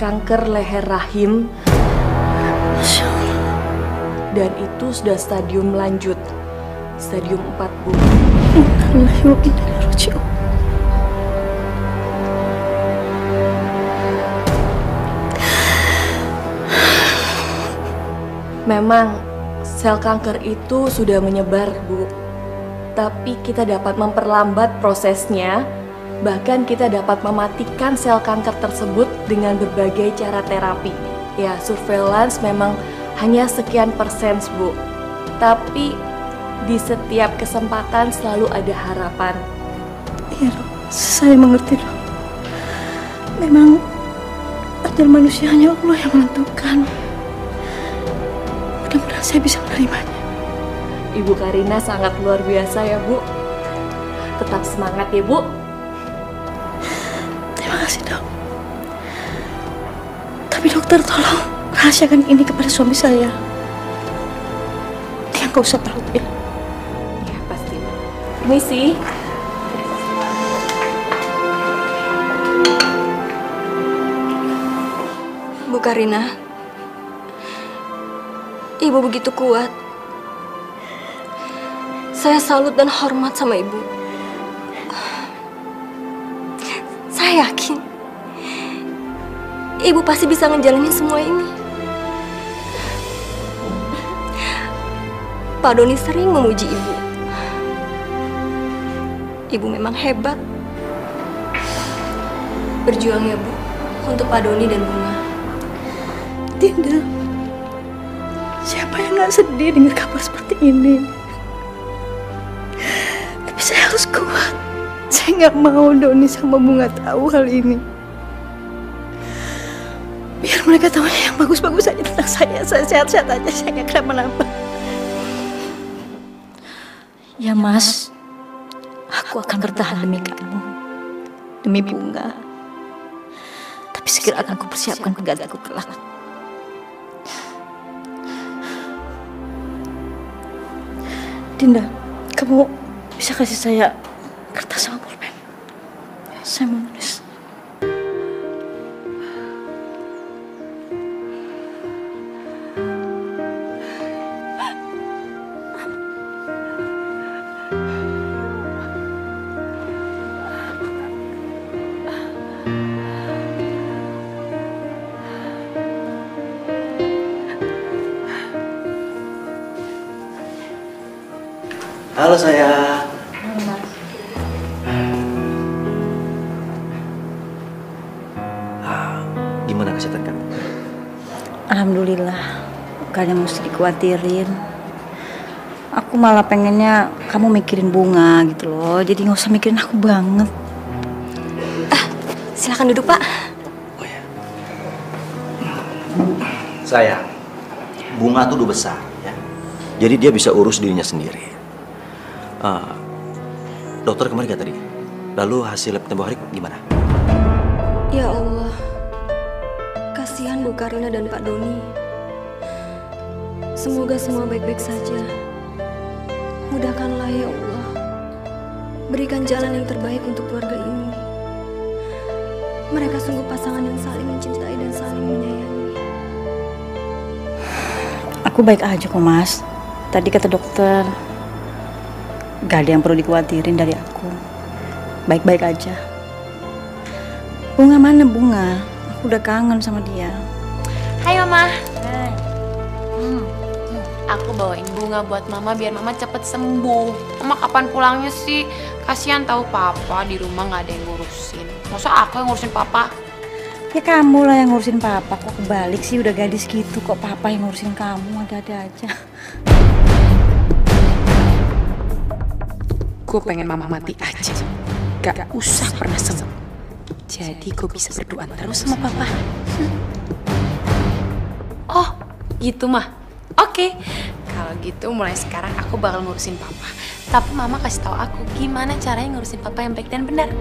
kanker leher rahim. Dan itu sudah stadium lanjut. Stadium 4, Bu. Memang sel kanker itu sudah menyebar, Bu. Tapi kita dapat memperlambat prosesnya. Bahkan kita dapat mematikan sel kanker tersebut dengan berbagai cara terapi. Ya, surveillance memang hanya sekian persen, Bu. Tapi di setiap kesempatan selalu ada harapan. Iya, Dok. Saya mengerti, Dok. Memang ajal manusia hanya Allah yang menentukan. Mudah-mudahan saya bisa menerimanya. Ibu Karina sangat luar biasa ya, Bu. Tetap semangat ya, Bu. Terima kasih, Dok. Tapi dokter tolong rahasiakan ini kepada suami saya. Dia nggak usah tahu ya. Ya, pasti. Permisi. Bu Karina, Ibu begitu kuat. Saya salut dan hormat sama Ibu. Saya yakin Ibu pasti bisa ngejalanin semua ini. Pak Doni sering memuji Ibu. Ibu memang hebat. Berjuang ya, Bu, untuk Pak Doni dan Bunga. Dinda, siapa yang nggak sedih dengar kabar seperti ini? Tapi saya harus kuat. Saya nggak mau Doni sama Bunga tahu hal ini. Biar mereka tahu yang bagus-bagus aja tentang saya sehat-sehat aja, saya nggak kenapa-napa. Ya Mas, aku akan bertahan demi kamu, demi Bunga. Tapi segera akan kupersiapkan penggantiku kelak. Dinda, kamu bisa kasih saya kertas sama pulpen? Saya mau nulis. Halo sayang. Gimana kesehatan kamu? Alhamdulillah, gak ada yang mesti dikhawatirin. Aku malah pengennya kamu mikirin Bunga gitu loh, jadi gak usah mikirin aku banget. Silakan duduk, Pak. Sayang, Bunga tuh udah besar ya. Jadi dia bisa urus dirinya sendiri. Dokter kemarin gak tadi? Lalu hasil lab tempoh hari gimana? Ya Allah, kasihan Bu Karina dan Pak Doni. Semoga semua baik-baik saja. Mudahkanlah ya Allah. Berikan jalan yang terbaik untuk keluarga ini. Mereka sungguh pasangan yang saling mencintai dan saling menyayangi. Aku baik aja kok Mas. Tadi kata dokter, gak ada yang perlu dikhawatirin dari aku. Baik-baik aja. Bunga mana Bunga? Aku udah kangen sama dia. Hai Mama. Hai. Aku bawain bunga buat Mama biar Mama cepet sembuh. Mama kapan pulangnya sih? Kasihan tahu Papa di rumah nggak ada yang ngurusin. Masa aku yang ngurusin Papa? Ya kamu lah yang ngurusin Papa. Kok kebalik sih, udah gadis gitu kok Papa yang ngurusin kamu, ada-ada aja. Gue pengen Mama mati aja. Gak usah pernah sembuh. Jadi gue bisa berdoa terus sama Papa. Oh, gitu mah. Oke. Kalau gitu mulai sekarang aku bakal ngurusin Papa. Tapi Mama kasih tahu aku gimana caranya ngurusin Papa yang baik dan benar.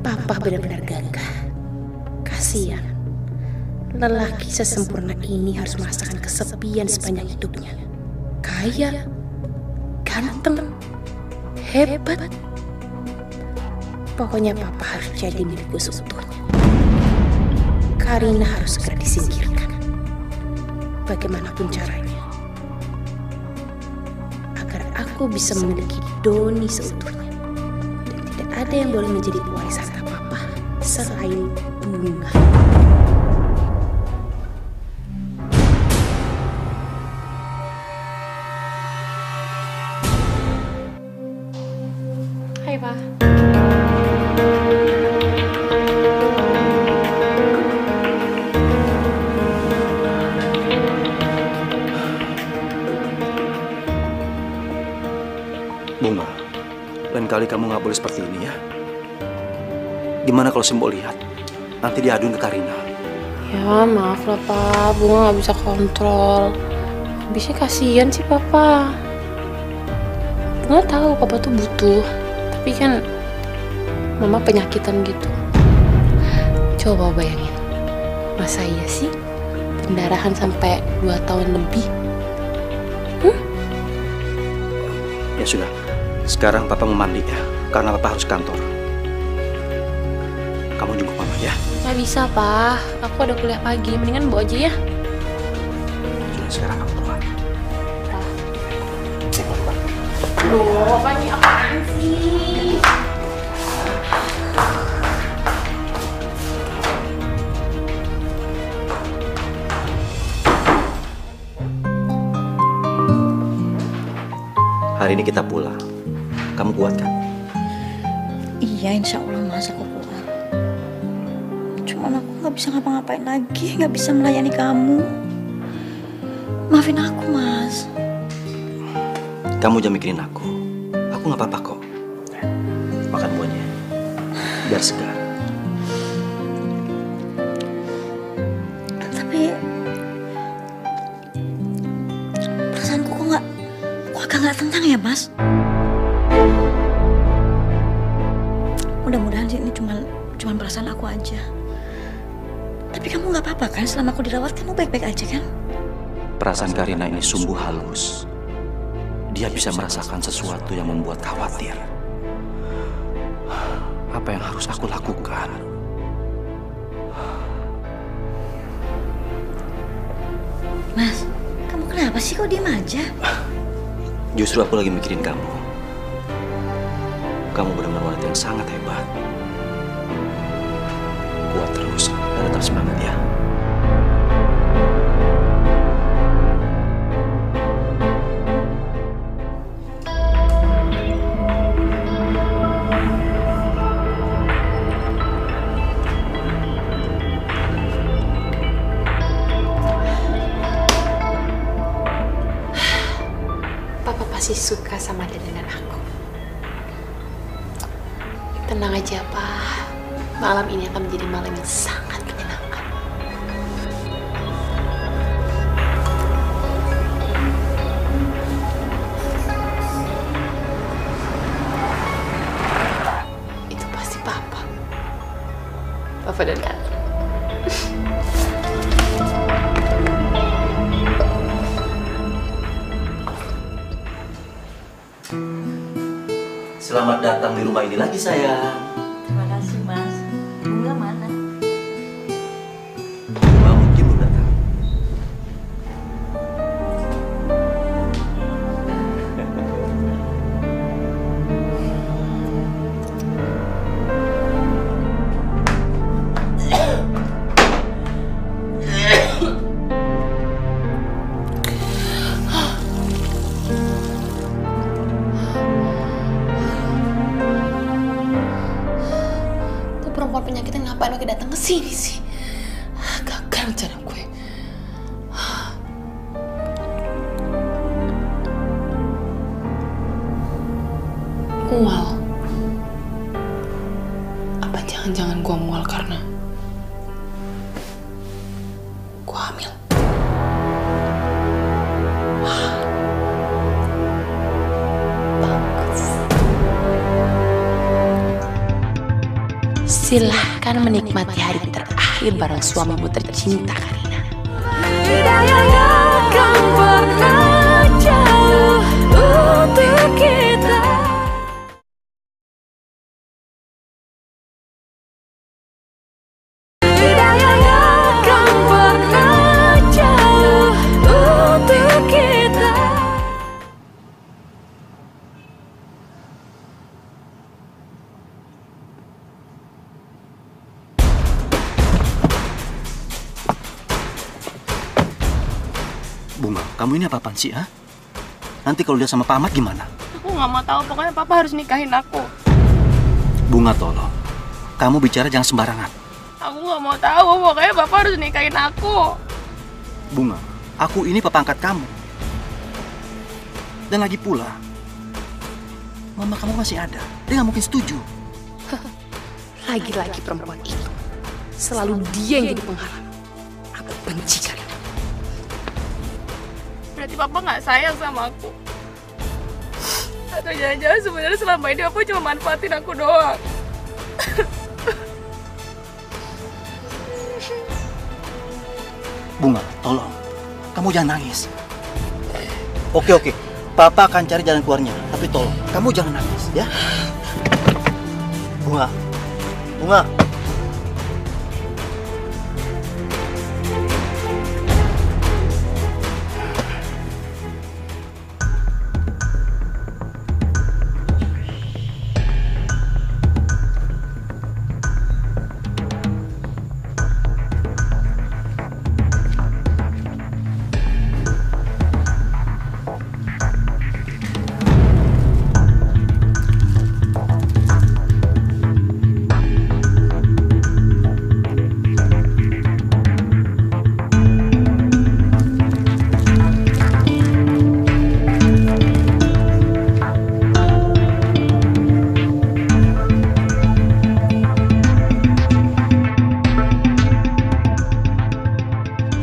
Papa benar-benar gagah. Kasihan. Lelaki sesempurna ini harus merasakan kesepian sepanjang hidupnya. Kaya, ganteng, hebat. Pokoknya Papa harus jadi milikku seutuhnya. Karina harus segera disingkirkan. Bagaimanapun caranya. Agar aku bisa memiliki Doni seutuhnya. Dan tidak ada yang boleh menjadi pewaris harta Papa selain Bunga. Hai, Pak. Bunga, lain kali kamu nggak boleh seperti ini ya. Gimana kalau Simbo lihat? Nanti diaduin ke Karina. Ya, maaf lah, Pak. Bunga nggak bisa kontrol. Habisnya kasihan sih, Papa. Bunga tahu Papa tuh butuh. Tapi kan Mama penyakitan gitu. Coba bayangin. Masa iya sih pendarahan sampai 2 tahun lebih? Ya sudah, sekarang Papa mau mandi ya. Karena Papa harus kantor. Kamu jemput Mama ya. Nggak bisa, Pak. Aku ada kuliah pagi. Mendingan bawa aja ya. Sudah, sekarang kamu keluar. Loh, Papa ini apaan sih? Hari ini kita pulang. Kamu kuat kan? Iya, insya Allah Mas, aku kuat. Cuman aku nggak bisa ngapa-ngapain lagi, nggak bisa melayani kamu. Maafin aku, Mas. Kamu jangan mikirin aku. Aku nggak apa-apa kok. Makan buahnya, biar segar. Tapi perasaanku kok agak nggak tenang ya, Mas. Mudah-mudahan sih ini cuman perasaan aku aja. Tapi kamu nggak apa-apa kan? Selama aku dirawat kamu baik-baik aja kan? Perasaan Karina ini sungguh halus. Dia bisa merasakan sesuatu yang membuat khawatir. Apa yang harus aku lakukan? Mas, kamu kenapa sih kok diem aja? Justru aku lagi mikirin kamu. Kamu benar-benar wanita yang sangat hebat. Kuat terus dan tetap semangat ya. Papa pasti suka sama dandanan aku. Tenang aja, Pak. Malam ini akan menjadi malam yang sangat menyenangkan. Itu pasti Papa. Papa dan Kak. Selamat datang di rumah ini lagi, sayang. Terima kasih, Mas. Bunga mana? Bunga mungkin belum datang. Perempuan penyakitnya ngapain lagi datang ke sini sih? Gagal rencana gue. Mual. Apa jangan-jangan gue mual karena gue hamil? Silahkan menikmati hari terakhir bareng suamimu tercinta, Karina. Hidayahnya akan pernah jauh untuk kita. Hidayahnya akan pernah jauh untuk kita. Bunga, kamu ini apa-apaan sih, ha? Nanti kalau dia sama Pak Ahmad gimana? Aku nggak mau tahu, pokoknya Papa harus nikahin aku. Bunga, tolong. Kamu bicara jangan sembarangan. Aku nggak mau tahu, pokoknya Papa harus nikahin aku. Bunga, aku ini papa angkat kamu. Dan lagi pula, mama kamu masih ada. Dia nggak mungkin setuju. Lagi-lagi perempuan itu selalu dia yang jadi penghalang. Aku benci Karina. Berarti Papa nggak sayang sama aku. Atau jangan-jangan sebenarnya selama ini Papa cuma manfaatin aku doang. Bunga, tolong. Kamu jangan nangis. Oke. Papa akan cari jalan keluarnya. Tapi tolong, kamu jangan nangis, ya? Bunga.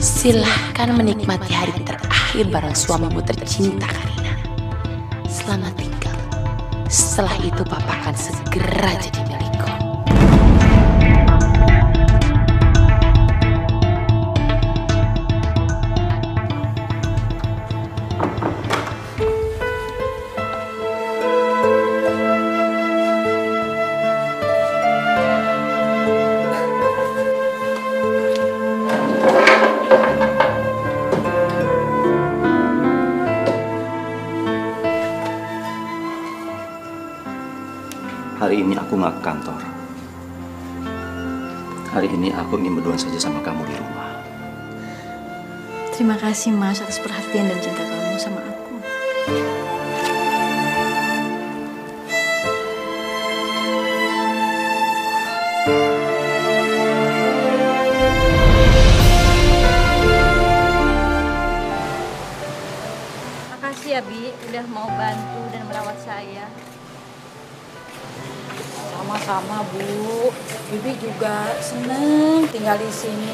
Silahkan menikmati hari terakhir bareng suamimu tercinta, Karina. Selamat tinggal. Setelah itu papa akan segera jadi milikku. Hari ini aku nggak ke kantor. Hari ini aku ingin berdua saja sama kamu di rumah. Terima kasih Mas atas perhatian dan cinta kamu sama aku. Makasih ya Bi, udah mau bantu dan merawat saya. Sama-sama Bu, Bibi juga seneng tinggal di sini.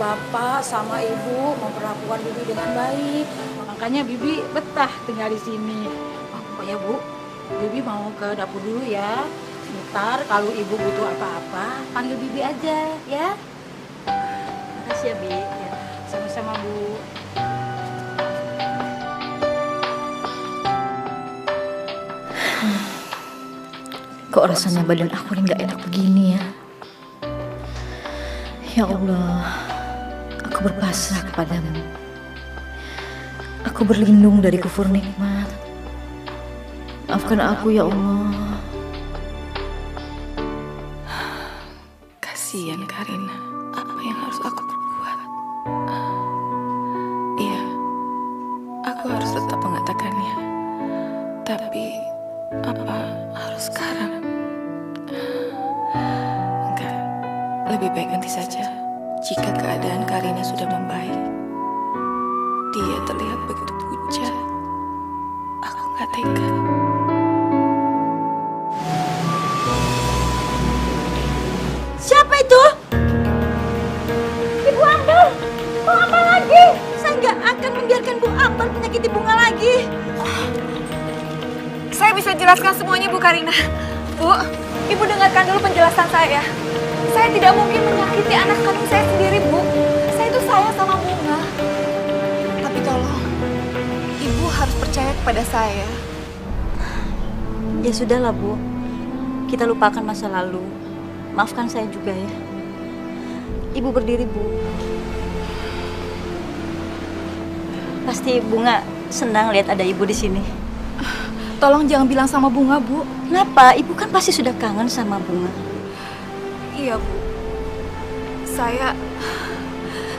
Bapak sama Ibu memperlakukan Bibi dengan baik, makanya Bibi betah tinggal di sini. Pokoknya Bu, Bibi mau ke dapur dulu ya. Ntar kalau Ibu butuh apa-apa, panggil Bibi aja ya. Makasih ya Bi. Ya. Sama-sama Bu. Kok rasanya badan aku ini gak enak begini ya? Ya Allah, aku berpasrah kepadamu. Aku berlindung dari kufur nikmat. Maafkan aku ya Allah. Kasihan Karina, apa yang harus aku perbuat? Iya, aku harus tetap mengatakannya. Tapi apa harus sekarang? Enggak, lebih baik nanti saja. Jika keadaan Karina sudah membaik, dia terlihat begitu pucat. Aku nggak tega. Siapa itu? Ibu Ambar! Bu Ambar lagi! Saya nggak akan membiarkan Bu Ambar menyakiti Bunga lagi. Saya bisa jelaskan semuanya, Bu Karina. Bu, Ibu dengarkan dulu penjelasan saya. Saya tidak mungkin menyakiti anak kandung saya sendiri, Bu. Saya itu sayang sama Bunga. Tapi tolong, Ibu harus percaya kepada saya. Ya sudahlah Bu, kita lupakan masa lalu. Maafkan saya juga ya. Ibu berdiri Bu. Pasti Bunga senang lihat ada Ibu di sini. Tolong jangan bilang sama Bunga, Bu. Kenapa? Ibu kan pasti sudah kangen sama Bunga. Iya, Bu.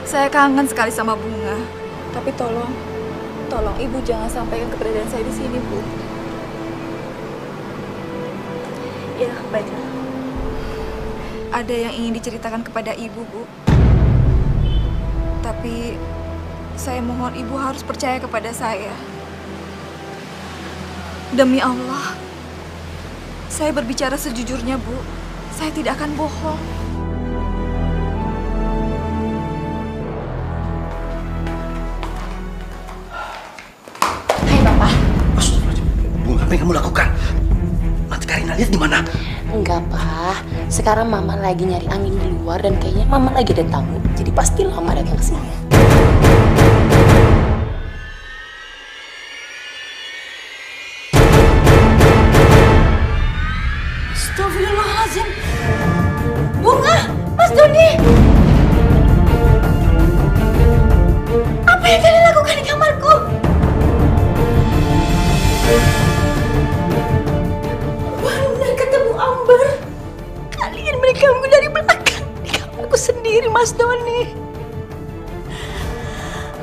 Saya kangen sekali sama Bunga. Tapi tolong Ibu jangan sampaikan keberadaan saya di sini, Bu. Ya, baiklah. Ada yang ingin diceritakan kepada Ibu, Bu. Tapi saya mohon Ibu harus percaya kepada saya. Demi Allah, saya berbicara sejujurnya, Bu. Saya tidak akan bohong. Hai, Papa. Bunga, apa yang kamu lakukan? Nanti Karina lihat gimana? Enggak, Pak. Sekarang Mama lagi nyari angin di luar dan kayaknya Mama lagi ada tamu. Jadi pasti Mama datang ke sini. Astagfirullahaladzim. Bunga, Mas Doni. Apa yang kalian lakukan di kamarku? Benar kata Bu Ambar. Kalian menikahku dari belakang di kamarku sendiri, Mas Doni.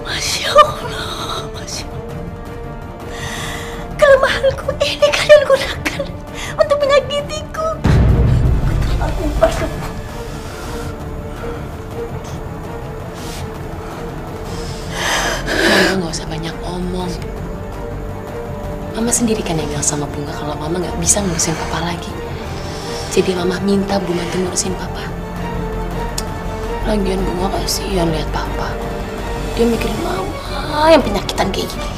Masya Allah, Masya Allah. Kelemahanku ini kalian gunakan untuk menyakitiku. Aku pasrah. Mama nggak usah banyak omong. Mama sendiri kan yang bilang sama Bunga kalau Mama nggak bisa ngurusin Papa lagi. Jadi Mama minta Bunga tuh ngurusin Papa. Lagian Bunga kasihan lihat Papa. dia mikirin mama yang penyakitan kayak gini.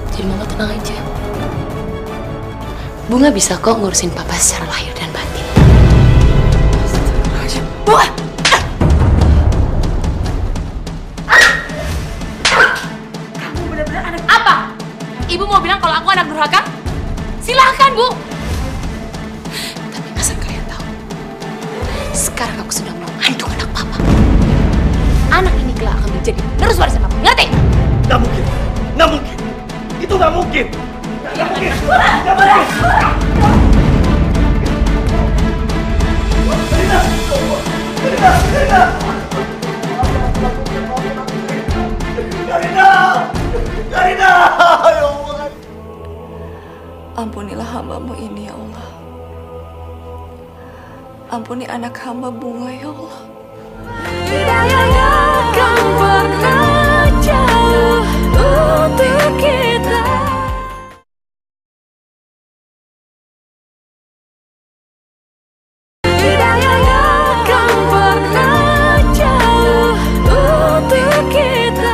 Jadi mama tenang aja. Bunga bisa kok ngurusin papa secara lahir dan batin. Bunga! Kamu benar-benar anak apa? Ibu mau bilang kalau aku anak durhaka? Silahkan, Bu. Tapi asal kalian tahu, sekarang aku sudah mengandung anak papa. Anak ini kelak akan menjadi penerus warisan papa. Ngerti? Nggak mungkin. Nggak mungkin. Itu nggak mungkin. Nggak mungkin. Nggak mungkin. Karina! Ya Allah. Ampunilah hamba-Mu ini ya Allah. Ampuni anak hamba Bunga ya Allah. Hidayahnya akan pernah jauh untuk kita. Hidayahnya akan pernah jauh untuk kita.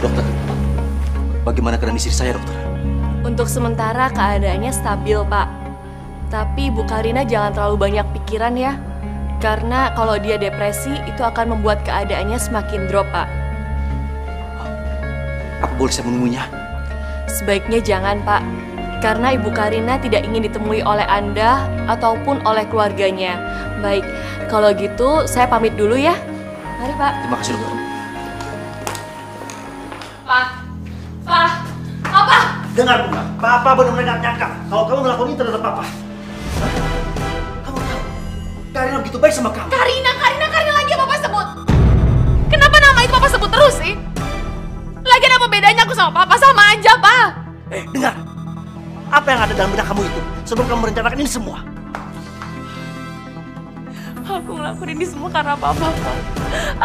Dokter, bagaimana keadaan istri saya, dokter? Untuk sementara keadaannya stabil, Pak. Tapi Bu Karina jangan terlalu banyak pikiran ya. Karena kalau dia depresi, itu akan membuat keadaannya semakin drop, Pak. Apa boleh saya menemuinya? Sebaiknya jangan, Pak. Karena Ibu Karina tidak ingin ditemui oleh Anda ataupun oleh keluarganya. Baik, kalau gitu saya pamit dulu ya. Mari, Pak. Terima kasih, dokter. Pak, apa? Dengar, Bunga. Papa benar-benar nggak nyangka kalau kamu melakukan ini terhadap Papa. Kamu tahu, Karina begitu baik sama kamu. Karina lagi yang Papa sebut. Kenapa nama itu Papa sebut terus sih? Lagian apa bedanya aku sama Papa? Sama aja, Pak. Dengar. Apa yang ada dalam benak kamu itu sebelum kamu merencanakan ini semua? Aku ngelakuin ini semua karena Papa, Pak.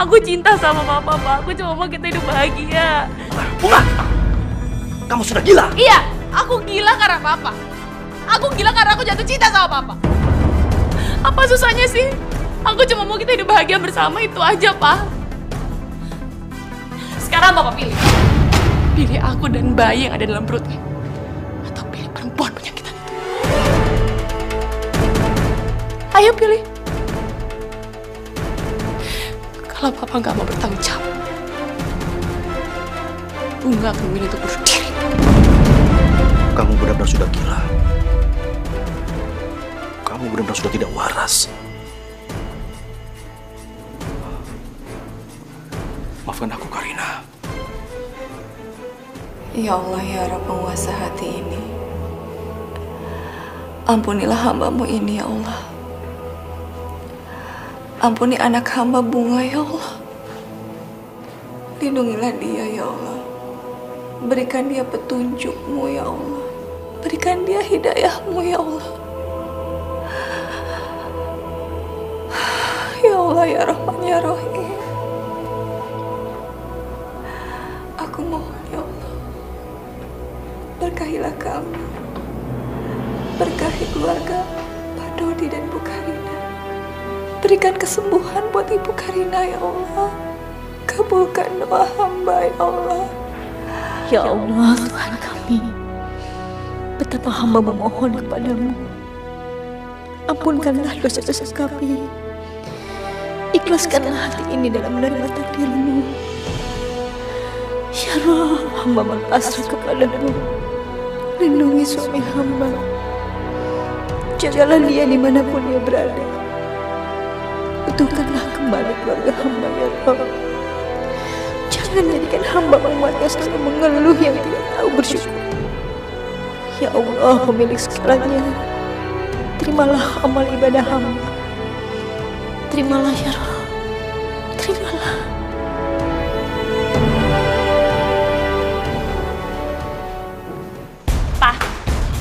Aku cinta sama Papa, Pak. Aku cuma mau kita hidup bahagia. Bunga! Kamu sudah gila? Iya, aku gila karena Papa. Aku gila karena aku jatuh cinta sama Papa. Apa susahnya sih? Aku cuma mau kita hidup bahagia bersama, itu aja, Pak. Sekarang Papa pilih. Pilih aku dan bayi yang ada dalam perutnya. Atau pilih perempuan penyakitan itu. Ayo pilih. Kalau Papa nggak mau bertanggung jawab, Bunga akan memilih untuk bunuh diri. Kamu benar-benar sudah gila. Kamu benar-benar sudah tidak waras. Maafkan aku, Karina. Ya Allah, ya Rabb penguasa hati ini. Ampunilah hamba-Mu ini ya Allah. Ampuni anak hamba Bunga ya Allah. Lindungilah dia ya Allah. Berikan dia petunjuk-Mu ya Allah. Berikan dia hidayah-Mu ya Allah. Ya Allah, ya Rahman, ya Rahim. Aku mohon ya Allah, berkahilah kami. Berkahi keluarga Pak Dodi dan Bu Karina. Berikan kesembuhan buat Ibu Karina ya Allah. Kabulkan doa hamba ya Allah. Ya Allah, Tuhan kami, betapa hamba memohon kepadamu. Ampunkanlah dosa-dosa kami. Ikhlaskanlah hati ini dalam menerima takdir-Mu. Ya Rabb, hamba berpasrah kepadamu. Lindungi suami hamba. Jagalah dia dimanapun dia berada. Utuhkanlah kembali keluarga hamba ya Rabb. Jangan jadikan hamba umat yang selalu mengeluh yang tidak tahu bersyukur. Ya Allah, pemilik segalanya, terimalah amal ibadah hamba. Terimalah ya Rabb. Terimalah.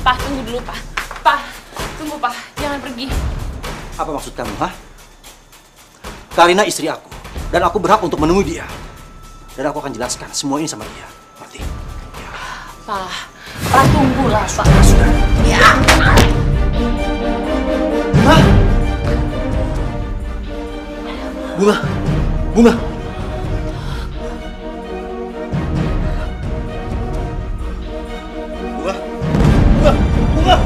Pak, tunggu dulu, Pak. Pak, tunggu, Pak. Jangan pergi. Apa maksud kamu, ha? Karina istri aku, dan aku berhak untuk menemui dia. Dan aku akan jelaskan semua ini sama dia. Ngerti? Pak, tunggulah, Pak. Sudah. Ya. Hah? Bunga! Bunga! Bunga! Bunga!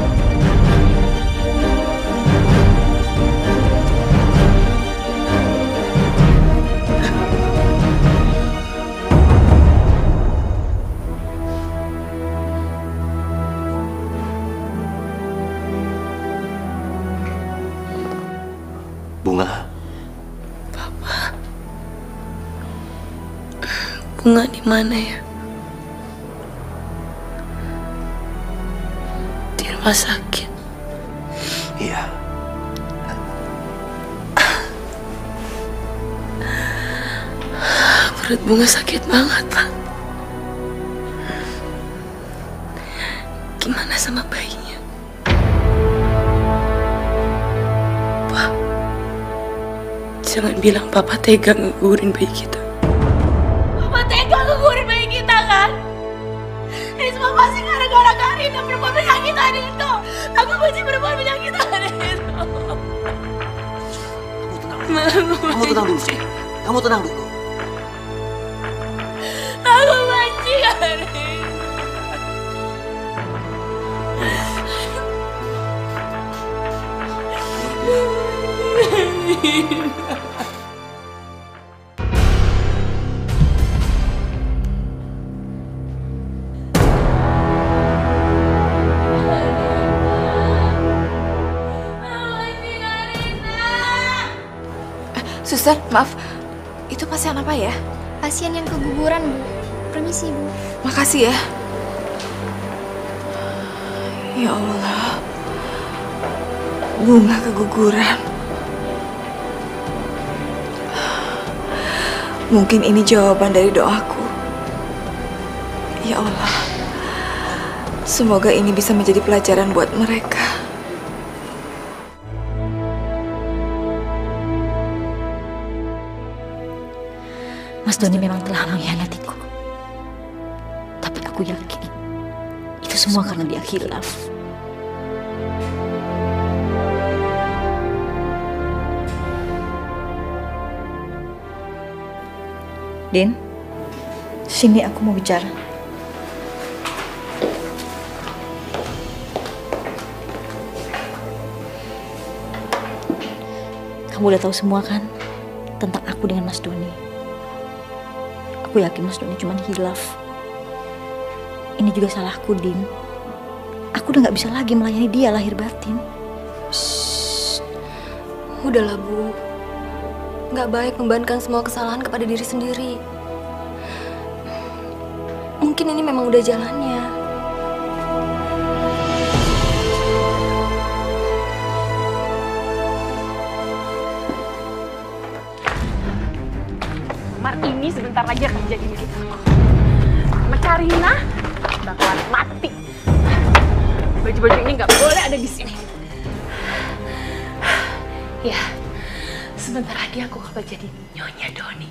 Bunga! Bunga. Bunga di mana ya? Di rumah sakit. Iya. Perut Bunga sakit banget, Pak. Gimana sama bayinya? Pak, jangan bilang Papa tega ngegugurin bayi kita. Papa tega ngegugurin bayi kita kan? Ini semua pasti gara-gara Karina, perempuan penyakitan itu. Aku benci perempuan penyakitan itu. Kamu tenang dulu, Cek. Kamu tenang dulu. Aku benci Karina. Suster, maaf. Itu pasien apa ya? Pasien yang keguguran, Bu. Permisi, Bu. Makasih ya. Ya Allah. Bunga keguguran. Mungkin ini jawaban dari doaku. Ya Allah. Semoga ini bisa menjadi pelajaran buat mereka. Mas Doni memang telah mengkhianatiku. Tapi aku yakin itu semua karena dia khilaf. Din, sini aku mau bicara. Kamu udah tahu semua kan tentang aku dengan Mas Doni. Aku yakin Mas Doni cuma hilaf. Ini juga salahku, Din. Aku udah gak bisa lagi melayani dia lahir batin. Shh. Udahlah, Bu. Gak baik membebankan semua kesalahan kepada diri sendiri. Mungkin ini memang udah jalannya. Mar ini sebentar lagi akan jadi milik aku. Sama Karina bakalan mati. Baju-baju ini nggak boleh ada di sini. Ya, sebentar lagi aku akan jadi Nyonya Doni.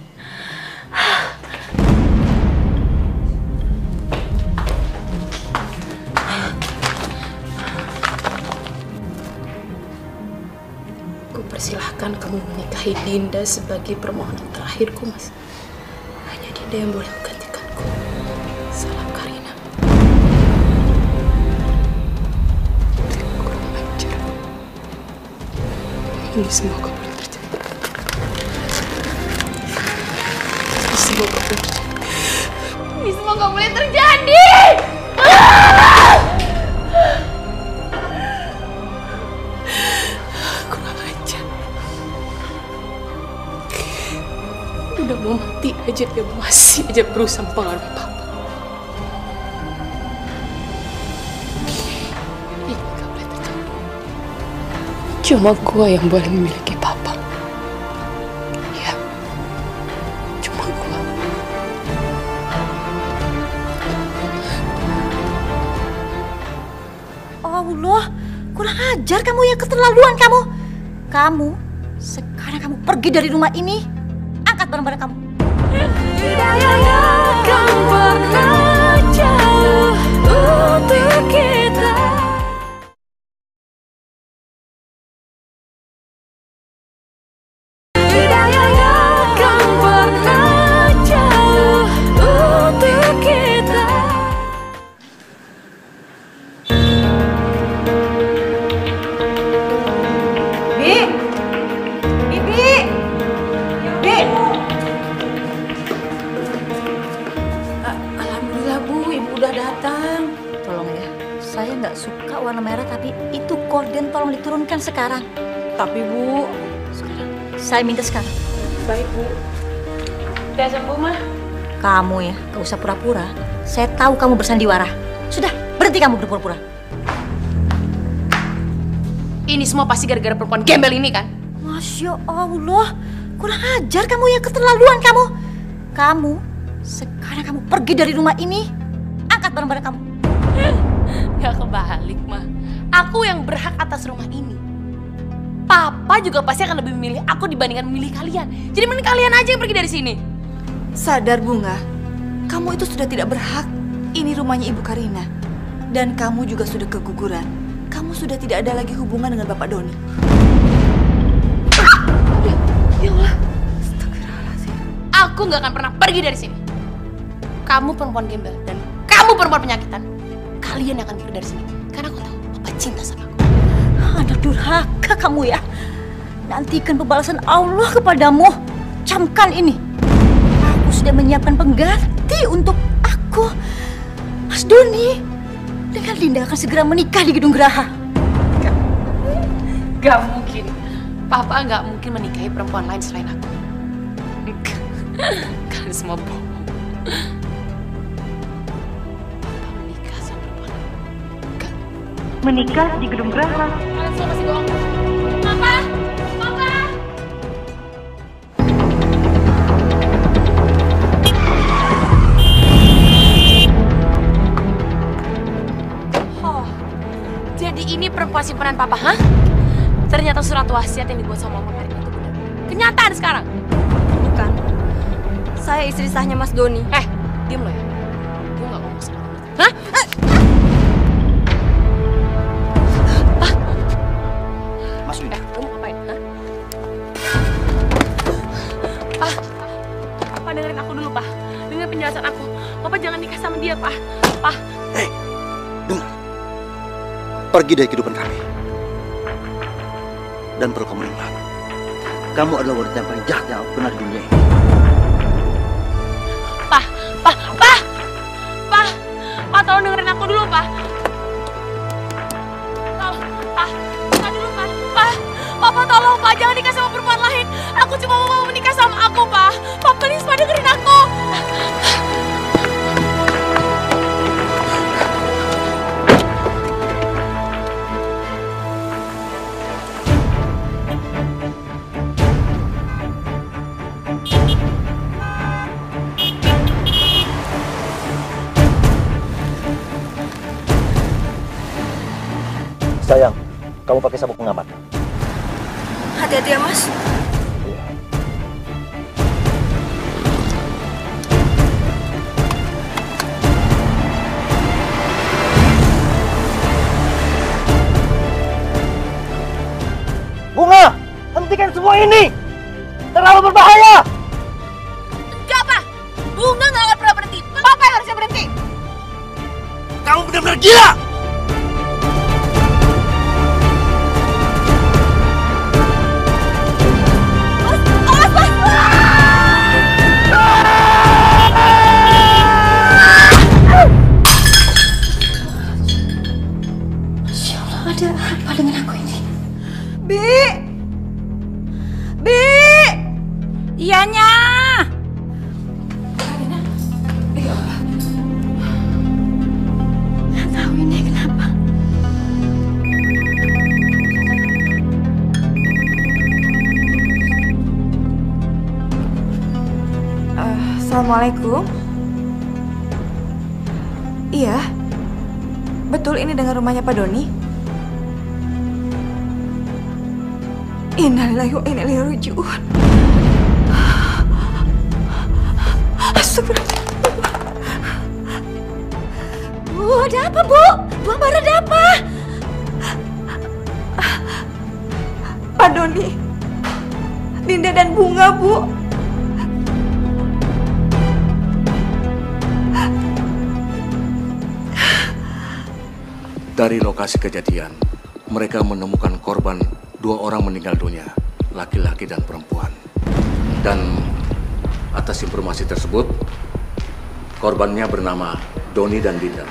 Aku persilahkan kamu menikahi Dinda sebagai permohonan terakhirku, Mas. Hanya Dinda yang boleh menggantikanku. Salam Karina. Kurang ajar. Ini semua gak boleh terjadi. Ini semua gak boleh terjadi. Ini semua gak boleh terjadi. Kurang ajar. Udah mau mati aja dia masih aja berusaha mempengaruhi Papa. Ini gak boleh terjadi. Cuma gua yang boleh memiliki Papa. Ya, cuma gua. Allah, kurang ajar kamu ya, keterlaluan kamu. Kamu, sekarang kamu pergi dari rumah ini. Angkat barang-barang kamu. Tidak akan pernah jauh untuk kita. Tidak kan sekarang. Tapi Bu, saya minta sekarang. Baik Bu. Udah sembuh mah. Kamu ya, gak usah pura-pura. Saya tahu kamu bersandiwara. Sudah, berhenti kamu berpura-pura. Ini semua pasti gara-gara perempuan gembel ini kan? Masya Allah, kurang ajar kamu ya, keterlaluan kamu. Kamu, sekarang kamu pergi dari rumah ini. Angkat barang-barang kamu. Gak kebalik mah. Aku yang berhak atas rumah ini. Papa juga pasti akan lebih memilih aku dibandingkan memilih kalian. Jadi mending kalian aja yang pergi dari sini. Sadar Bunga, kamu itu sudah tidak berhak. Ini rumahnya Ibu Karina. Dan kamu juga sudah keguguran. Kamu sudah tidak ada lagi hubungan dengan Bapak Doni. Ya Allah. Aku gak akan pernah pergi dari sini. Kamu perempuan gembel dan kamu perempuan penyakitan. Kalian akan pergi dari sini. Karena aku tahu Papa cinta sama aku. Anak durhaka kamu ya. Nantikan pembalasan Allah kepadamu. Camkan ini. Aku sudah menyiapkan pengganti untuk aku. Mas Doni dengan Linda akan segera menikah di Gedung Geraha. Gak mungkin. Papa gak mungkin menikahi perempuan lain selain aku. Kalian semua bohong. Papa menikah sama perempuan lain. Gak. Menikah di Gedung Geraha. Kalian semua masih bohong. Papa! Papa! Oh, jadi ini perempuan simpanan Papa, hah? Ternyata surat wasiat yang dibuat sama Mama Karina itu benar. Kenyataan sekarang. Bukan. Saya istri sahnya Mas Doni. Diam lo ya. Gue gak ngomong sama lo. Hah? Mas Wina. Kamu ngapain? Hah? Pak, dengerin aku dulu, Pak. Dengar penjelasan aku. Papa jangan nikah sama dia, Pak. Pak. Hei, dengar. Pergi dari kehidupan kami. Dan perlu kamu ingat, kamu adalah wanita yang paling jahat yang aku kenal di dunia ini. Pak, tolong dengerin aku dulu, Pak. Tolong, Pak dulu, Pak. Papa tolong, Pak, jangan nikah sama perempuan lain. Aku cuma mau menikah sama aku, Pak. Pak, please, Pak, dengerin aku. Sayang, kamu pakai sabuk pengaman. Hati-hati ya, Mas. Bunga, hentikan semua ini. Terlalu berbahaya. Enggak, Pak. Bunga nggak akan pernah berhenti. Papa yang harusnya berhenti. Kamu benar-benar gila. Ada apa dengan aku ini? Bi! Iyanya! Karina, ya Allah. Nggak tahu ini kenapa. Assalamualaikum. Iya, betul ini dengan rumahnya Pak Doni. Innalillahi wa inna ilaihi raji'un. Astagfirullah. Bu, ada apa, Bu? Bu Ambar, ada apa? Pak Doni, Dinda dan Bunga, Bu. Dari lokasi kejadian, mereka menemukan korban 2 orang meninggal dunia, laki-laki dan perempuan. Dan atas informasi tersebut, korbannya bernama Doni dan Dinda.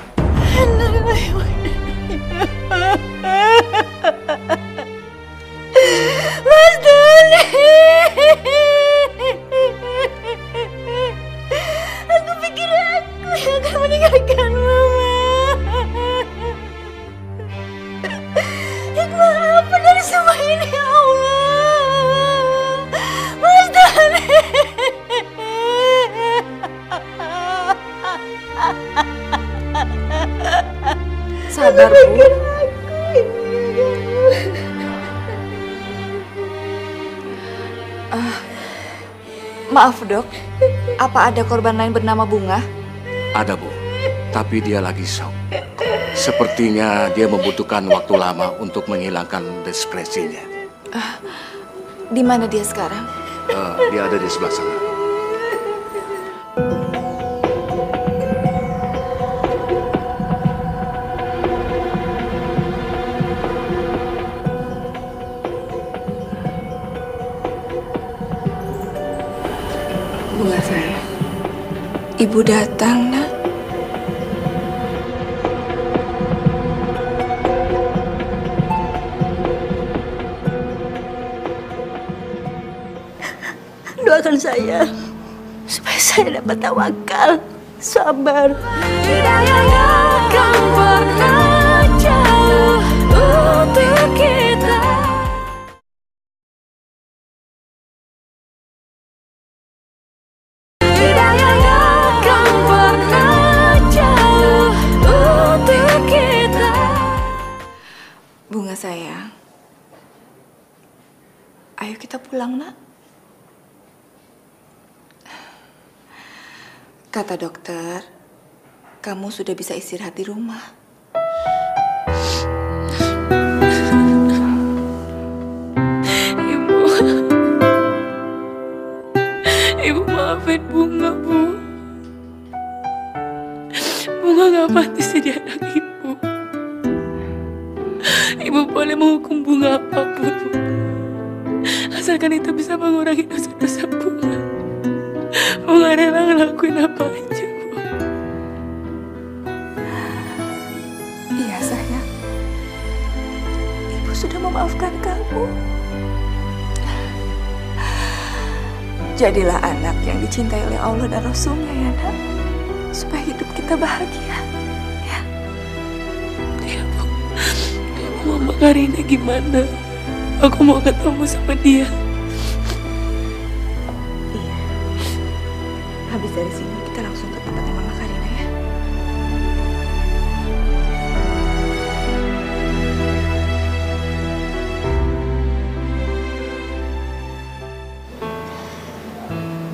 sabar, Bu. Maaf, Dok. Apa ada korban lain bernama Bunga? Ada, Bu. Tapi dia lagi shock. Sepertinya dia membutuhkan waktu lama untuk menghilangkan depresinya. Di mana dia sekarang? Dia ada di sebelah sana. Bunga sayang, Ibu datang, Nak. Doakan saya supaya saya dapat tawakal, sabar. Bunga sayang, ayo kita pulang, Nak. Kata dokter, kamu sudah bisa istirahat di rumah. Ibu maafin Bunga, Bu. Bunga gak pantas jadi anak Ibu. Ibu boleh menghukum Bunga apapun, Bu. Asalkan itu bisa mengurangi dosa-dosa Bunga. Bunga rela ngelakuin apa aja, Bu. Iya, sayang. Ibu sudah memaafkan kamu. Jadilah anak yang dicintai oleh Allah dan Rasul-Nya, ya, Nak. Supaya hidup kita bahagia. Ya. Iya, Bu. Ibu, Mama Karina gimana? Aku mau ketemu sama dia. Habis dari sini kita langsung ke tempatnya Mama Karina, ya.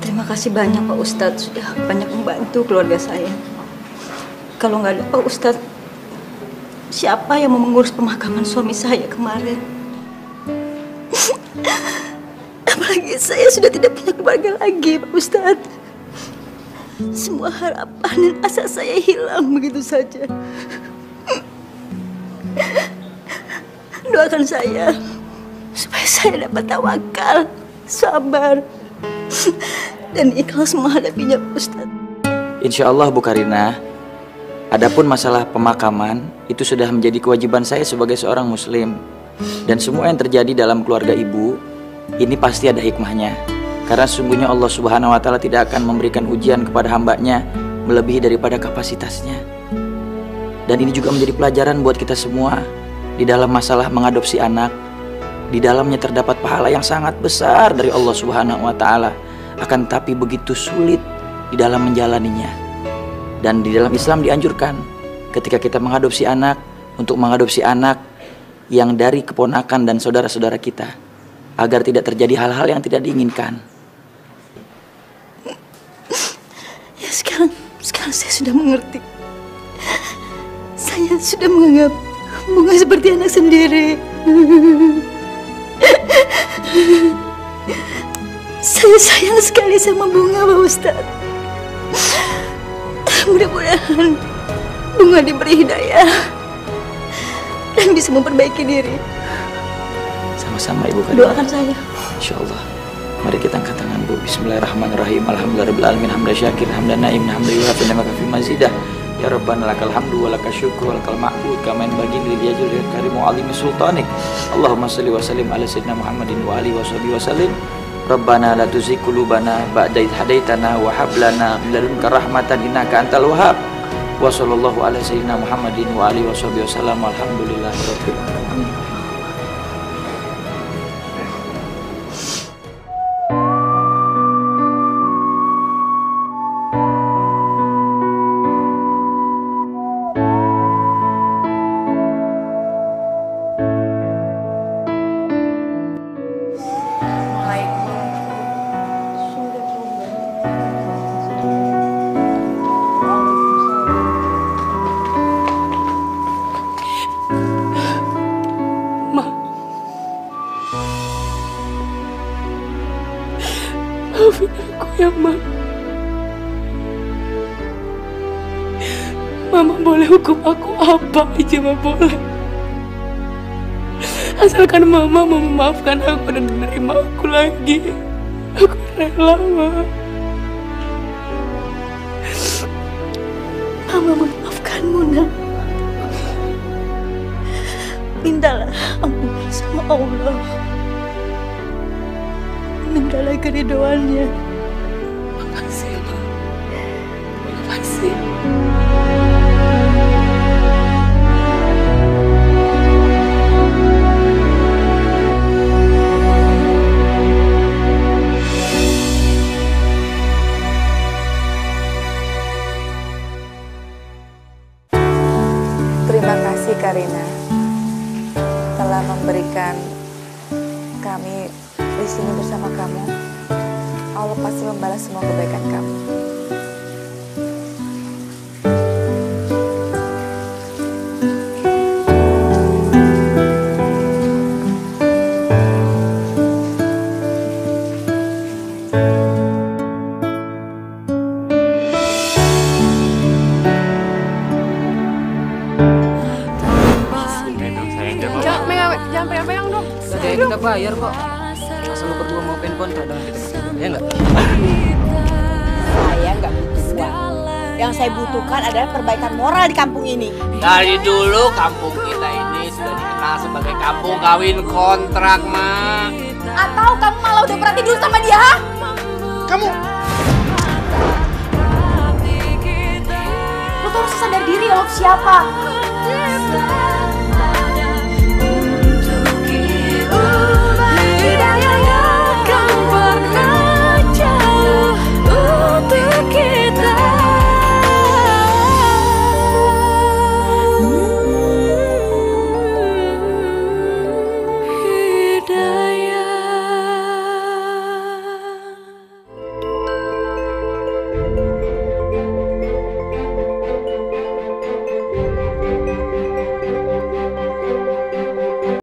Terima kasih banyak Pak Ustadz sudah banyak membantu keluarga saya. Kalau nggak ada Pak Ustadz, siapa yang mau mengurus pemakaman suami saya kemarin? Apalagi saya sudah tidak punya keluarga lagi, Pak Ustadz. Semua harapan dan asa saya hilang begitu saja. Doakan saya supaya saya dapat tawakal, sabar, dan ikhlas menghadapinya, Pak Ustadz. Insya Allah, Bu Karina. Adapun masalah pemakaman, itu sudah menjadi kewajiban saya sebagai seorang muslim. Dan semua yang terjadi dalam keluarga Ibu, ini pasti ada hikmahnya. Karena sesungguhnya Allah Subhanahu wa Ta'ala tidak akan memberikan ujian kepada hambanya melebihi daripada kapasitasnya. Dan ini juga menjadi pelajaran buat kita semua. Di dalam masalah mengadopsi anak, di dalamnya terdapat pahala yang sangat besar dari Allah Subhanahu wa Ta'ala. Akan tetapi begitu sulit di dalam menjalaninya. Dan di dalam Islam dianjurkan ketika kita mengadopsi anak, untuk mengadopsi anak yang dari keponakan dan saudara-saudara kita, agar tidak terjadi hal-hal yang tidak diinginkan. Ya, sekarang saya sudah mengerti. Saya sudah menganggap Bunga seperti anak sendiri. Saya sayang sekali sama Bunga, Pak Ustadz. Mudah-mudahan Bunga diberi hidayah dan bisa memperbaiki diri. Sama-sama Ibu Karina. Doakan saya. Insya Allah. Mari kita angkat tangan, Bu. Bismillahirrahmanirrahim. Alhamdulillahirabbil alamin, hamdan syakir, hamdan naim, hamdan yuafi ni'maka fi mazidah. Ya Rabbana lakal hamdu wa lakal syukru wa lakal ma'bud kama yanbaghi li jalil karim wa azimi sultanik. Allahumma shalli wa sallim ala sayyidina Muhammadin wa alihi washabihi wasallim. Rabbana la tuzigh qulubana ba'da idh hadaitana wa hab lana min ladunka rahmatan innaka antal wahhab. Wa sallallahu ala sayyidina Muhammadin wa alihi washabihi wasallam. Alhamdulillahirabbil alamin. Maafin aku ya, Ma. Mama boleh hukum aku apa aja, Ma, boleh. Asalkan Mama mau memaafkan aku dan menerima aku lagi. Aku rela, Ma. Mama memaafkanmu, Nak. Mintalah ampunan sama Allah. Mintalah keridhoannya. Makasih, Ma. Makasih. Terima kasih Karina telah memberikan kami di sini bersama kamu. Allah pasti membalas semua kebaikan kamu. Jangan pegang-pegang dong. Udah kita bayar kok. Asal lu berdua mau main kontrak dengan kita berdua, ya nggak? Saya nggak butuh uang. Yang saya butuhkan adalah perbaikan moral di kampung ini. Dari dulu kampung kita ini sudah dikenal sebagai kampung kawin kontrak, Ma. Atau kamu malah udah pernah tidur sama dia? Kamu Lu tuh harus sadar diri loh siapa.